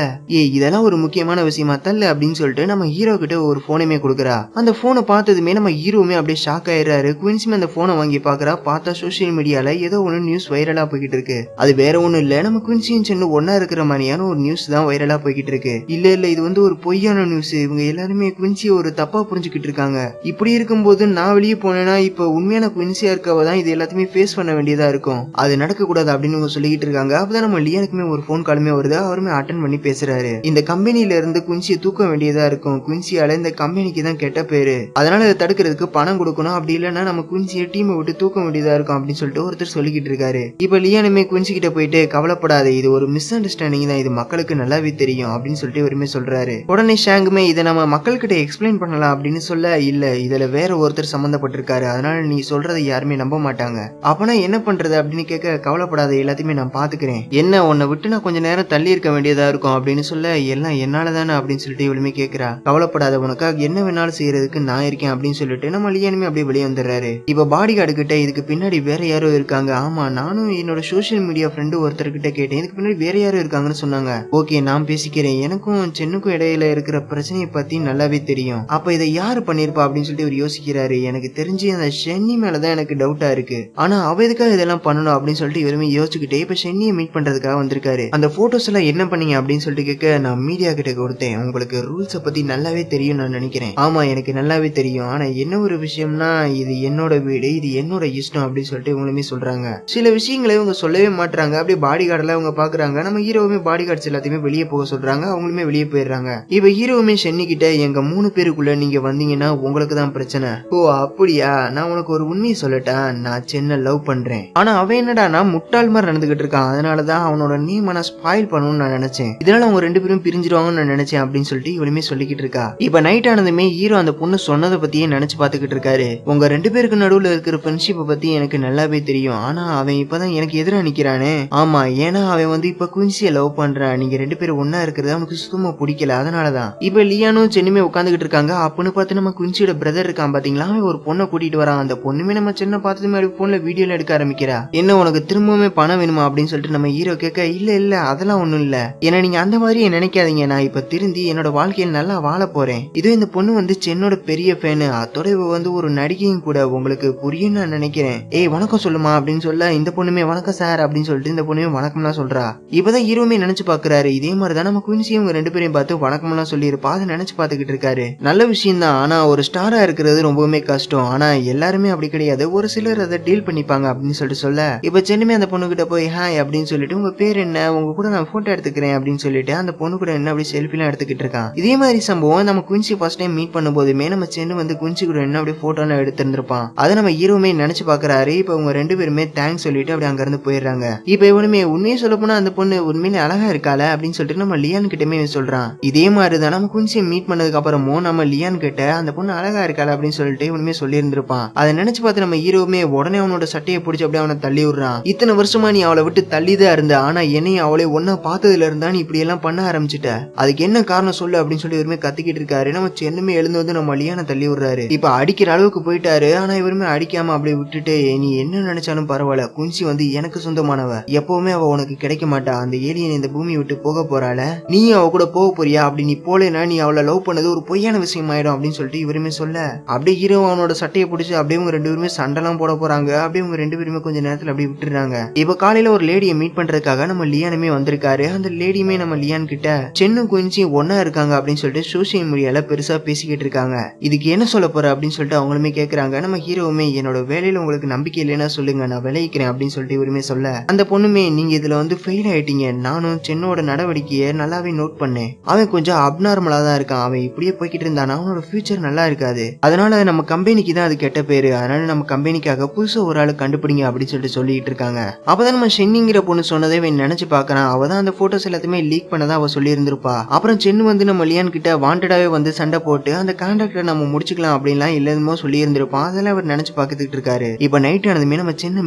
இதெல்லாம் ஒரு முக்கியமான விஷயமா தல்ல அப்படின்னு சொல்லிட்டு நம்ம ஹீரோ கிட்ட ஒரு போனையுமே கொடுக்குறா. அந்த போனை பார்த்ததுமே நம்ம ஹீரோவுமே அப்படியே ஷாக் ஆயிடுறாரு. குயின்ஸுமே அந்த போனை வாங்கி பாக்குறா. பார்த்தா சோசியல் மீடியால ஏதோ ஒன்னு நியூஸ் வைரலா போய்கிட்டு இருக்கு. அது வேற ஒண்ணும் இல்ல, நம்ம குயின்ஸியும் சென்னு ஒன்னா இருக்கிற மாதிரியான ஒரு நியூஸ் தான் வைரலா போய்கிட்டு இருக்கு. இல்ல இது வந்து ஒரு பொய்யான நியூஸ், இவங்க எல்லாருமே குயின்சியை ஒரு தப்பா புரிஞ்சுக்கிட்டு இருக்காங்க. இப்படி இருக்கும்போது நான் வெளியே போனேன்னா இப்ப உண்மையான குயின்சியா இருக்கவ தான் இது எல்லாத்தையுமே ஃபேஸ் பண்ண வேண்டியதா இருக்கும், அது நடக்க கூடாது அப்படின்னு இவங்க சொல்லிக்கிட்டு இருக்காங்க. அப்பதான் நம்ம லியானுக்குமே ஒரு போன் காலுமே வருது. அவருமே அட்டன் பண்ணி பேசுறாரு. இந்த கம்பெனில இருந்து குயின்சியை தூக்க வேண்டியதா இருக்கும், குயின்சியால இந்த கம்பெனிக்கு தான் கெட்ட பேரு, அதனால அதை தடுக்கிறதுக்கு பணம் கொடுக்கணும், அப்படி இல்லைன்னா நம்ம குயின்சியை டீமை விட்டு தூக்க வேண்டியதா இருக்கும் அப்படின்னு சொல்லிட்டு ஒருத்தர் சொல்லிக்கிட்டு இருக்காரு. இப்ப லியானுமே குயின்சி கிட்ட போயிட்டு, கவலைப்படாத இது ஒரு மிஸ் அண்டர்ஸ்டாண்டிங் தான், இது மக்களுக்கு நல்லாவே தெரியும் அப்படின்னு சொல்லிட்டு இவருமே சொல்றாரு. உடனே ஷாங்குமே இதை நம்ம மக்கள்கிட்ட எக்ஸ்பிளைன் பண்ணலாம் அப்படின்னு சொல்ல, இல்ல இதுல வேற ஒருத்தர் சம்பந்தப்பட்டிருக்காரு, அதனால நீ சொல்றதை யாருமே நம்ப மாட்டாங்க. அப்பனா என்ன பண்றது அப்படின்னு கேட்க, கவலைப்படாத எல்லாத்தையுமே நான் பாத்துக்கிறேன், என்ன உன்னை விட்டு நான் கொஞ்ச நேரம் தள்ளி இருக்க வேண்டியதா இருக்கும் அப்படின்னு சொல்ல, எல்லாம் என்னால தானே அப்படின்னு சொல்லிட்டு இவளுமே கேட்கிறா. கவலைப்படாத உனக்காக என்ன வேணாலும் செய்யறதுக்கு நான் இருக்கேன் அப்படின்னு சொல்லிட்டு நம்ம லியானுமே அப்படியே வெளியே வந்துடுறாரு. இப்ப பாடி கார்டு கிட்ட இதுக்கு பின்னாடி வேற யாரோ இருக்காங்க, ஆமா நானும் என்னோட சோசியல் மீடியா ஃப்ரெண்டு ஒருத்தர்கிட்ட கேட்டேன், இதுக்கு பின்னாடி வேற யாரும் இருக்காங்கன்னு சொன்னாங்க. ஓகே நான் பேசிக்கிறேன், எனக்கும் சென்னுக்கும் இடையில இருக்கிற பிரச்சனையை பத்தி நல்லாவே தெரியும், அப்ப இதை யாரு பண்ணிருப்பா அப்படின்னு சொல்லிட்டு இவர் யோசிக்கிறாரு. எனக்கு தெரிஞ்சு அந்த ஷென்னி மேலதான் எனக்கு டவுட்டா இருக்கு, ஆனா அவ எதுக்காக இதெல்லாம் பண்ணணும் அப்படின்னு சொல்லிட்டு இவருமே யோசிச்சுக்கிட்டே இப்ப ஷென்னியை மீட் பண்றதுக்காக வந்திருக்காரு. அந்த போட்டோஸ் எல்லாம் என்ன பண்ணீங்க அப்படின்னு சொல்லிட்டு கேட்க, நான் மீடியா கிட்ட கொடுத்தேன், உங்களுக்கு ரூல்ஸை பத்தி நல்லாவே தெரியும் நான் நினைக்கிறேன். ஆமா எனக்கு நல்லாவே தெரியும், ஆனா என்ன ஒரு விஷயம்னா இது என்னோட வீடு, இது என்னோட இஷ்டம் அப்படின்னு சொல்லிட்டு இவங்களுமே சொல்றாங்க. சில விஷயங்களை இவங்க சொல்லவே மாட்டாங்க. அப்படியே பாடி கார்டெல்லாம் இவங்க பாக்குறாங்க. நம்ம ஹீரோவுமே பாடி கார்ட்ஸ் எல்லாத்தையுமே வெளியே போக சொல்றாங்க. அவங்களுமே வெளியே போயிடுறாங்க. இப்ப ஹீரோவுமே ஷென்னி கிட்ட, எங்க 3 பேருக்குள்ள நீங்க வந்தீங்கன்னா உங்களுக்கு தான் பிரச்சனை. ஓ அப்படியா, நான் உனக்கு ஒரு உண்மையை சொல்லட்டா, நான் சென்னை லவ் பண்றேன், ஆனா அவன் என்னடா நான் முட்டாள் மாதிரி நடந்துகிட்டு இருக்கான், அதனாலதான் அவனோட நேம் நான் ஸ்பாயில் பண்ணணும்னு நான் நினைச்சேன், இதனால அவங்க 2 பேரும் பிரிஞ்சிருவாங்கன்னு நான் நினைச்சேன் அப்படின்னு சொல்லிட்டு இவனுமே சொல்லிக்கிட்டு இருக்கா. இப்ப நைட் ஆனதுமே ஹீரோ அந்த பொண்ணு சொன்னதை பத்தியே நினைச்சு பாத்துக்கிட்டு இருக்காரு. உங்க 2 பேருக்கு நடுவுல இருக்கிற ஃப்ரெண்ட்ஷிப்பை பத்தி எனக்கு நல்லாவே தெரியும், ஆனா அவன் இப்பதான் எனக்கு எதிரா நிக்கிறானே. ஆமா ஏன்னா அவன் வந்து இப்ப குயின்சியை லவ் பண்றான், நீங்க 2 பேரும் ஒன்னா இருக்கிறது அவனுக்கு சுத்தமா பிடிக்கல, அதனாலதான். இப்ப லியானும் சென்னுமே உட்காந்துக்கிட்டு இருக்காங்க. அப்பன்னு பார்த்து நம்ம குயின்சியோட பிரதர் இருக்கான் பாத்தீங்களா, அவன் ஒரு பொண்ணை கூட்டிட்டு வரான். அந்த பொண்ணுமே நம்ம சென்னை பார்த்ததுமே அப்படி போன்ல வீடியோல எடுக்க ஆரம்பிக்கிறா. என்ன உனக்கு திரும்பவுமே பணம் வேணுமா அப்படின்னு சொல்லிட்டு நம்ம ஹீரோ கேட்க, இல்ல அதெல்லாம் ஒண்ணும் இல்ல, ஏன்னா நீங்க அந்த மாதிரியே நினைக்காதீங்க, நான் இப்ப திருந்தி என்னோட வாழ்க்கையில் நல்லா வாழ போறேன். இதோ இந்த பொண்ணு வந்து சென்னோட பெரிய ஃபேனு, அதோட இவ வந்து ஒரு நடிகையும் கூட, உங்களுக்கு புரியும் நான் நினைக்கிறேன். ஏய் வணக்கம் சொல்லுமா அப்படின்னு சொல்ல, இந்த பொண்ணுமே வணக்கம் சார் அப்படின்னு சொல்லிட்டு இந்த பொண்ணுமே வணக்கம்லாம் சொல்றா. இப்பதான் ஹீரோமே நினைச்சு பாக்குறாரு, இதே மாதிரிதான் நம்ம குயின்சியும் இவங்க 2 பேரையும் பார்த்து வணக்கம்லாம் சொல்லி இருப்பா. அதை நினைச்சு பாத்துக்கிட்டு இருக்காரு. நல்ல விஷயம் தான், ஆனா ஒரு ஸ்டாரா இருக்கிறது ரொம்பவுமே கஷ்டம், ஆனா எல்லாருமே அப்படி கிடையாது, ஒரு சிலர் அதை டீல் பண்ணிப்பாங்க அப்படின்னு சொல்லிட்டு சொல்ல, இப்ப சென்னுமே அந்த பொண்ணு கிட்ட போய் ஹாய் அப்படின்னு சொல்லிட்டு, உங்க பேர் என்ன, உங்க கூட நான் போட்டோ எடுத்துக்கிறேன் அப்படின்னு சொல்லிட்டு அந்த பொண்ணு கூட என்ன அப்படி செல்ஃபிலாம் எடுத்துக்கிட்டு இருக்கான். இதே மாதிரி சம்பவம் நம்ம குயின்சி ஃபர்ஸ்ட் டைம் மீட் பண்ணும்போதுமே நம்ம சென்னு வந்து குயின்சி கூட என்ன அப்படி போட்டோன்னு எடுத்திருந்திருப்பான். அதை நம்ம ஹீரோமே நினைச்சு பாக்குறாரு. இப்ப அவங்க 2 பேருமே தேங்க்ஸ் சொல்லிட்டு அப்படி அங்க இருந்து போயிடுறாங்க. இப்ப இவனுமே உண்மையை சொல்ல போனா அந்த பொண்ணு உண்மையிலே அழகா இருக்கால அப்படின்னு சொல்லிட்டு நம்ம லியான் கிட்டமே சொல்றான். இதே மாதிரிதான் நம்ம குயின்சியை மீட் பண்ணதுக்கு அப்புறமும் நம்ம லியான் கிட்ட அந்த பொண்ணு அழகா இருக்கால அப்படின்னு சொல்லிட்டு இவனுமே சொல்லி இருந்திருப்பான். அதை நினைச்சு பார்த்து நம்ம ஹீரோமே உடனே அவனோட சட்டையை பிடிச்சி அப்படியே அவனை தள்ளி விடுறான். இத்தனை வருஷமா நீ அவளை விட்டு தள்ளிதான் இருந்த, ஆனா என்னையும் அவளை ஒன்னா பார்த்ததுல இருந்தா நீ இப்படி எல்லாம் பண்ண ஆரம்பிச்சிட்ட, செத்துட்ட, அதுக்கு என்ன காரணம் சொல்லு அப்படின்னு சொல்லி இவருமே கத்திக்கிட்டு இருக்காரு. நம்ம சென்னுமே எழுந்து வந்து நம்ம லியானை தள்ளி விடுறாரு. இப்ப அடிக்கிற அளவுக்கு போயிட்டாரு. ஆனா இவருமே அடிக்காம அப்படியே விட்டுட்டு, நீ என்ன நினைச்சாலும் பரவாயில்ல, குன்சி வந்து எனக்கு சொந்தமானவ, எப்பவுமே அவ உனக்கு கிடைக்க மாட்டா, அந்த ஏலியன் இந்த பூமியை விட்டு போக போறாள, நீ அவ கூட போக போறியா, அப்படி நீ போலேனா நீ அவளை லவ் பண்ணது ஒரு பொய்யான விஷயம் ஆயிடும் அப்படின்னு சொல்லிட்டு இவருமே சொல்ல, அப்படியே ஹீரோ அவனோட சட்டையை பிடிச்சி அப்படியே இவங்க ரெண்டு பேருமே சண்டைலாம் போட போறாங்க. அப்படியே இவங்க ரெண்டு பேருமே கொஞ்ச நேரத்துல அப்படியே விட்டுறாங்க. இப்ப காலையில ஒரு லேடியை மீட் பண்றதுக்காக நம்ம லியானுமே வந்திருக்காரு. அந்த லேடியுமே நம்ம லியான் கிட்ட சென்னும் குயின்சியும் ஒன்னா இருக்காங்க அப்படின்னு சொல்லிட்டு சோசியல் மீடியால பெருசா பேசிக்கிட்டு இருக்காங்க. இதுக்கு என்ன சொல்ல போற அப்படின்னு சொல்லிட்டு அவங்களுமே கேக்குறாங்க. நம்ம ஹீரோவுமே என்னோட வேலையில உங்களுக்கு நம்பிக்கை இல்லைன்னா சொல்லுங்க, நான் விளைவிக்கிறேன் அப்படின்னு சொல்லிட்டு இவருமே சொல்ல, அந்த பொண்ணுமே நீங்க இதுல வந்து ஃபெயில் ஆயிட்டீங்க, நானும் சென்னோட நடவடிக்கையை நல்லாவே நோட் பண்ணேன், அவன் கொஞ்சம் அப்நார்மலா தான் இருக்கான், அவன் இப்படியே போய்கிட்டு இருந்தானா அவனோட ஃபியூச்சர் நல்லா இருக்காது, அதனால நம்ம கம்பெனிக்கு தான் அது கெட்ட பேரு, அதனால நம்ம கம்பெனிக்காக புதுசா ஒரு ஆளு கண்டுபிடிங்க அப்படின்னு சொல்லிட்டு சொல்லிட்டு இருக்காங்க. அப்பதான் நம்ம ஷென்னிங்கிற பொண்ணு சொன்னதை நினைச்சு பாக்குறான். அவதான் அந்த போட்டோஸ் எல்லாத்தையுமே லீக் பண்ணதான் அவ சொல்லி இருந்திருப்பா. அப்புறம் சென்னு வந்து நம்ம லியான் கிட்ட வாண்டடாவே வந்து சண்டை போட்டு அந்த கான்ட்ராக்டை நம்ம முடிச்சுக்கலாம் அப்படின்லாம் இல்லமோ சொல்லி இருந்திருப்பான். அதெல்லாம் அவர் நினைச்சு பாத்துக்கிட்டு இருக்காரு. இப்ப நைட் ஆனதுமே நம்ம சென்னை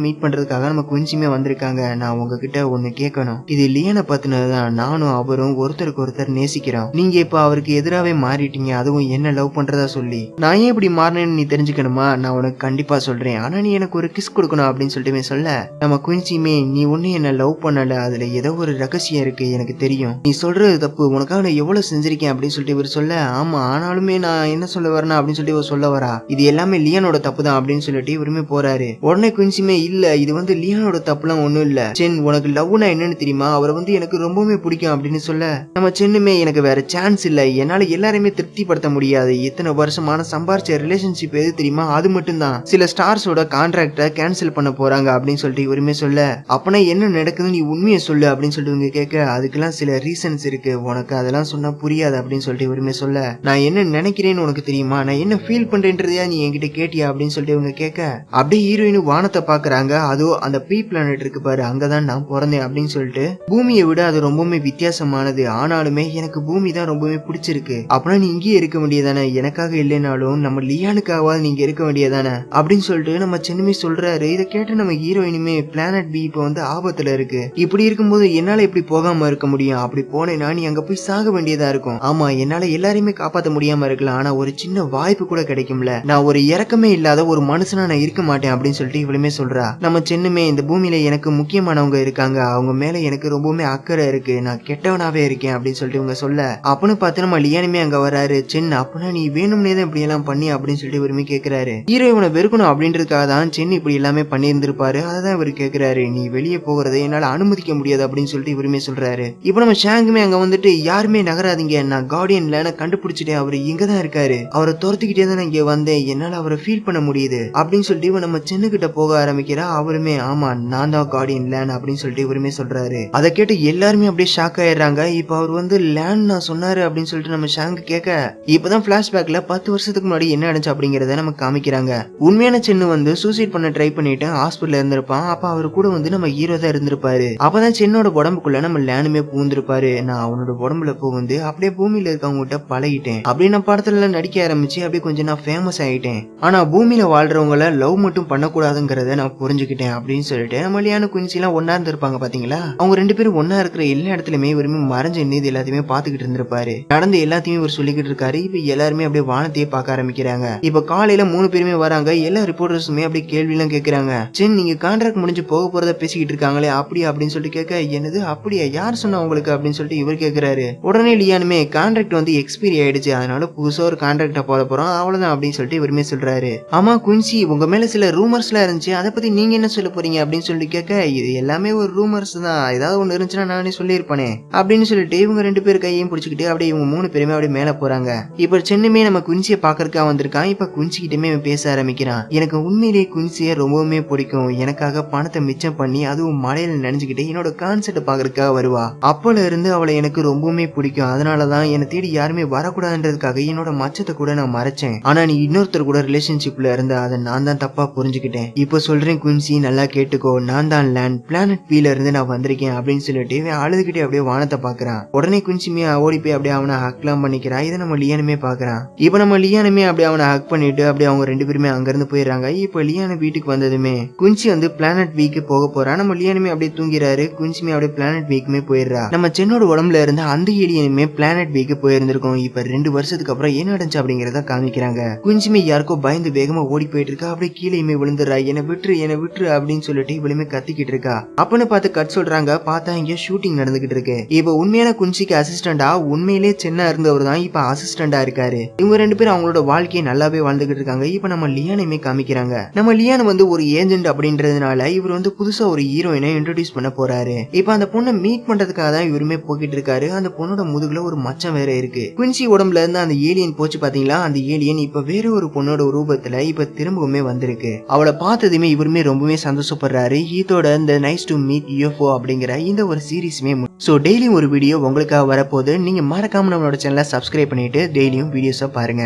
மீட் பண்றதுக்காக நம்ம குயின்சியுமே வந்திருக்காங்க. நான் உங்ககிட்ட ஒண்ணு கேட்கணும், இது லியானை பத்தினதுதான், நானும் அவரும் ஒருத்தருக்கு ஒருத்தர் நேசிக்கிறோம், நீங்க இப்ப அவருக்கு எதிராவே மாறிட்டீங்க, அதுவும் என்ன லவ் பண்றதா சொல்லி, நான் ஏன் இப்படி மாறினேன்னு நீ தெரிஞ்சுக்கணுமா, நான் உனக்கு கண்டிப்பா சொல்றேன், ஆனா நீ எனக்கு ஒரு கிஸ் கொடுக்கணும் அப்படின்னு சொல்லிட்டு சொல்ல, நம்ம குயின்சியுமே நீ ஒண்ணு என்ன லவ் பண்ணல, அதுல ஏதோ ஒரு ரகசியம் இருக்கு, எனக்கு தெரியும், நீ சொல்றது தப்பு, உனக்காக நான் எவ்வளவு செஞ்சிருக்கேன் அப்படின்னு சொல்லிட்டு இவர் சொல்ல, ஆமா ஆனாலுமே நான் என்ன சொல்ல வரேன் அப்படின்னு சொல்லிட்டு இவர் சொல்ல வரா, இது எல்லாமே லியானோட தப்பு தான் அப்படின்னு சொல்லிட்டு இவருமே போறாரு. உடனே குயின்சியுமே இல்ல இது வந்து லியானோட தப்புலாம் ஒண்ணும் இல்ல, சென் உனக்கு லவ்னா என்னன்னு தெரியுமா, அவர் வந்து எனக்கு ரொம்பவே பிடிக்கும் அப்படின்னு சொல்ல, நம்ம சென்னுமே எனக்கு வேற சான்ஸ் இல்ல, என்னால எல்லாரையுமே திருப்திப்படுத்த முடியாது, இத்தனை வருஷமான சம்பாரிச்ச ரிலேஷன்ஷிப் எது தெரியுமா, அது மட்டும் தான், சில ஸ்டார்ஸோட கான்ட்ராக்ட கேன்சல் பண்ண போறாங்க அப்படின்னு சொல்லிட்டு இவருமே சொல்ல, அப்பனா என்ன நடக்குதுன்னு நீ உண்மையை சொல்லு அப்படின்னு சொல்லிட்டு இவங்க கேட்க, அதுக்கெல்லாம் சில ரீசன்ஸ் இருக்கு, உனக்கு அதெல்லாம் சொன்னா புரியாது அப்படின்னு சொல்லிட்டு இவருமே சொல்ல, நான் என்ன நினைக்கிறேன்னு உனக்கு தெரியுமா, நான் என்ன ஃபீல் பண்றேன்றதையா நீ என்கிட்ட கேட்டியா அப்படின்னு சொல்லிட்டு இவங்க கேட்க, அப்படியே ஹீரோயின் வானத்தை பாக்குறாங்க. அதோ அந்த பீ பிளானட் இருக்கு பாரு, அங்கதான் நான் பிறந்தேன் அப்படின்னு சொல்லிட்டு, பூமியை விட அது ரொம்பவுமே வித்தியாசமானது, ஆனாலுமே எனக்கு பூமி தான் ரொம்பவே பிடிச்சிருக்கு, அப்பனா நீ இங்கேயே இருக்க வேண்டியதானே, எனக்காக இல்லைனாலும் நம்ம லியானுக்காவது நீங்க இருக்க வேண்டியதானே அப்படின்னு சொல்லிட்டு நம்ம சென்னுமே சொல்றாரு. இதை கேட்டு நம்ம ஹீரோயினுமே பிளானட் பி இப்ப வந்து ஆபத்துல இருக்கு, இப்படி இருக்கும்போது என்னால இப்படி போகாம இருக்க முடியும், அப்படி போனேன்னா நீ அங்க போய் சாக வேண்டியதா இருக்கும், ஆமா என்னால எல்லாரையுமே காப்பாற்ற முடியாம இருக்கலாம், ஆனா ஒரு சின்ன வாய்ப்பு கூட கிடைக்கும்ல, நான் ஒரு இறக்கமே இல்லாத ஒரு மனுஷனா நான் இருக்க மாட்டேன் அப்படின்னு சொல்லிட்டு இவளுமே சொல்றா. நம்ம சென்னுமே இந்த பூமியில எனக்கு முக்கியமானவங்க இருக்காங்க, அவங்க மேல எனக்கு ரொம்பவுமே அக்கறை இருக்கு, நான் கெட்டவனாவே இருக்கேன் அப்படின்னு சொல்லிட்டு இவங்க சொல்ல, அப்பன்னு பார்த்து நம்ம லியானுமே அங்க வராரு. சென் அப்பனா நீ வேணும்னே தான் இப்படி எல்லாம் பண்ணி அப்படின்னு சொல்லிட்டு இவருமே கேட்கிறாரு. ஹீரோ இவனை வெறுக்கணும் அப்படின்றதுக்காக தான் சென் இப்படி எல்லாமே பண்ணி இருந்திருப்பாரு, அதான் இவர் கேட்கிறாரு, நீ வெளியே போகிறதை என்னால அனுமதிக்க முடியாது அப்படின்னு சொல்லிட்டு இவருமே சொல்றாரு. இப்ப நம்ம ஷாங்குமே அங்க வந்துட்டு யாருமே நகராதீங்க, நான் கார்டியன் லேனை கண்டுபிடிச்சிட்டேன், அவரு இங்கதான் இருக்காரு, அவரை துரத்துக்கிட்டே தான் இங்க வந்தேன், என்னால அவரை ஃபீல் பண்ண முடியுது அப்படின்னு சொல்லிட்டு இவன் நம்ம சென்னு கிட்ட போக ஆரம்பிக்கிறா. அவருமே ஆமா நான் தான் கார்டியன் லேன் அப்படின்னு சொல்லிட்டு இவருமே சொல்றாரு. அதை கேட்டு எல்லாருமே அப்படியே ஷாக் ஆயிடுறாங்க. இப்ப அவர் வந்து லேன் நான் சொன்னாரு அப்படின்னு சொல்லிட்டு நம்ம ஷாங்கு கேட்க, இப்பதான் பிளாஷ்பேக்ல 10 வருஷத்துக்கு முன்னாடி என்ன நடந்துச்சு அப்படிங்கறத நம்ம காமிக்கிறாங்க. உண்மையான சென்னு வந்து சூசைட் பண்ண ட்ரை பண்ணிட்டு ஹாஸ்பிட்டல் இருந்திருப்பான். அப்ப அவர் கூட வந்து நம்ம ஹீரோ தான் இருந்திருப்பாரு. அப்பதான் சென்னோட உடம்புக்குள்ள நம்ம லேனுமே பூந்திருப்பாரு. நான் அவனோட உடம்புல வந்து அப்படியே பூமியில இருக்கவங்க கிட்ட பழகிட்டேன், அப்படியே நான் படத்துல நடிக்க ஆரம்பிச்சு அப்படியே கொஞ்சம் நான் ஃபேமஸ் ஆயிட்டேன், ஆனா பூமியில வாழ்றவங்கள லவ் மட்டும் பண்ணக்கூடாதுங்கிறத நான் புரிஞ்சுக்கிட்டேன் அப்படின்னு சொல்லிட்டு நம்ம லியானு குயின்சி எல்லாம் ஒன்னா இருந்திருப்பாங்க பாத்தீங்களா, அவங்க ரெண்டு பேரும் ஒன்னா இருக்கிற எல்லா இடத்துலயுமே இவருமே மறைஞ்ச இது எல்லாத்தையுமே பாத்துக்கிட்டு இருந்திருப்பாரு. நடந்து எல்லாத்தையுமே இவர் சொல்லிக்கிட்டு இருக்காரு. இப்ப எல்லாருமே அப்படியே வானத்தையே பார்க்க ஆரம்பிக்கிறாங்க. இப்ப காலையில 3 பேருமே வராங்க. எல்லா ரிப்போர்ட்டர்ஸுமே அப்படியே கேள்வி எல்லாம் கேட்கறாங்க. சரி நீங்க கான்ட்ராக்ட் முடிஞ்சு போக போறத பேசிக்கிட்டு இருக்காங்களே அப்படியா அப்படின்னு சொல்லிட்டு கேட்க, என்னது அப்படியா, யார் சொன்னா உங்களுக்கு அப்படின்னு சொல்லிட்டு இவர் கேட்கிறாரு. உடனே லியானுமே கான்ட்ராக்ட் வந்து எக்ஸ்பைரி ஆயிடுச்சு, அதனால புதுசா ஒரு கான்ட்ராக்ட போட போறோம் அவ்வளவுதான் அப்படின்னு சொல்லிட்டு இவருமே சொல்றாரு. ஆமா குயின்சி உங்க மேல சில ரூமர்ஸ் எல்லாம் இருந்துச்சு, அதை பத்தி நீங்க என்ன சொல்ல போறீங்க அப்படின்னு சொல்லிட்டு கேட்க, இது எல்லாமே ஒரு ரூமர்ஸ் தான், ஏதாவது ஒண்ணு இருந்துச்சுன்னா நானே சொல்லியிருப்பேனே அப்படின்னு சொல்லிட்டு இவங்க 2 பேர் கையையும் பிடிச்சிக்கிட்டு அப்படியே இவங்க 3 பேருமே அப்படியே மேல போறாங்க. இப்ப சென்னுமே நம்ம குயின்சியை பாக்குறதுக்காக வந்திருக்கான். இப்ப குயின்சி கிட்டமே பேச ஆரம்பிக்கிறான். எனக்கு உண்மையிலேயே குயின்சியை ரொம்பவுமே பிடிக்கும், எனக்காக பணத்தை மிச்சம் பண்ணி அதுவும் மழையில நினைஞ்சுக்கிட்டு என்னோட கான்செர்ட் பாக்குறதுக்காக வருவா, அப்பல இருந்து அவளை எனக்கு ரொம்பவுமே பிடிக்கும், அதனாலதான் என்னை தேடி யாருமே வரக்கூடாதுன்றதுக்காக என்னோட மச்சத்தை கூட நான் மறைச்சேன், ஆனா நீ இன்னொருத்தர் கூட ரிலேஷன்ஷிப்ல இருந்து அதை நான் தான் தப்பா புரிஞ்சுக்கிட்டேன், இப்ப சொல்றேன் குயின்சி நல்லா கேட்டுக்கோ, நான் தான் லேண்ட் பிளானட் பீல இருந்து நான் வந்திருக்கேன் அப்படின்னு சொல்லிட்டு அழுதுகிட்டே அப்படியே வானத்தை பாக்குறான். உடனே குயின்சிமே ஓடி போய் அப்படியே அவனை ஹக்லாம் பண்ணிக்கிறா. இதை நம்ம லியானுமே பாக்குறான். இப்ப நம்ம லியானுமே அப்படியே அவனை ஹக் பண்ணிட்டு அப்படியே அவங்க 2 பேருமே அங்க இருந்து போயிடுறாங்க. இப்ப லியானு வீட்டுக்கு வந்ததுமே குயின்சி வந்து பிளானட் வீக்கு போக போறா. நம்ம லியானுமே அப்படியே தூங்கிறாரு. குயின்சிமே அப்படியே பிளானட் வீக்குமே போயிடுறா. நம்ம சென்னோட உடம்புல இருந்த அந்த ஏலியனுமே பிளானட் பேக்கு போயிருந்திருக்கும். இப்ப 2 வருஷத்துக்கு அப்புறம் என்ன நடந்துச்சு அப்படிங்கறத காமிக்கிறாங்க. குஞ்சுமே யாருக்கோ பயந்து வேகமா ஓடி போயிட்டு இருக்கா. அப்படியே கீழேயுமே விழுந்துடுறா. என்ன விட்டுரு அப்படின்னு சொல்லிட்டு இவளுமே கத்திக்கிட்டு இருக்கா. அப்பன்னு பார்த்து கட் சொல்றாங்க. பார்த்தா இங்க ஷூட்டிங் நடந்துகிட்டு இருக்கு. இப்ப உண்மையான குஞ்சிக்கு அசிஸ்டண்டா உண்மையிலே சின்ன இருந்தவர் தான் இப்ப அசிஸ்டண்டா இருக்காரு. இவங்க 2 பேரும் அவங்களோட வாழ்க்கையை நல்லாவே வாழ்ந்துகிட்டு இருக்காங்க. இப்ப நம்ம லியானையுமே காமிக்கிறாங்க. நம்ம லியான் வந்து ஒரு ஏஜென்ட் அப்படின்றதுனால இவர் வந்து புதுசா ஒரு ஹீரோயினை இன்ட்ரோடியூஸ் பண்ண போறாரு. இப்ப அந்த பொண்ணை மீட் பண்றதுக்காக தான் இவருமே போய்கிட்டு இருக்காரு. அந்த பொண்ணோட முதுகுல ஒரு மச்சம் வேற இருக்கு. குயின்சி உடம்புல இருந்து அந்த ஏலியன் போச்சு பாத்தீங்களா, அந்த ஏலியன் இப்ப வேற ஒரு பொண்ணோட ரூபத்துல இப்ப திரும்பவுமே வந்திருக்கு. அவளை பார்த்ததுமே இவருமே ரொம்பவே சந்தோஷப்படுறாரு. இதோட இந்த நைஸ் டு மீட் யூஎஃப்ஓ அப்படிங்கிற இந்த ஒரு சீரீஸ்மே சோ டெய்லியும் ஒரு வீடியோ உங்களுக்காக வரப்போகுது. நீங்க மறக்காம நம்மளோட சேனலை சப்ஸ்கிரைப் பண்ணிட்டு டெய்லியும் வீடியோஸை பாருங்க.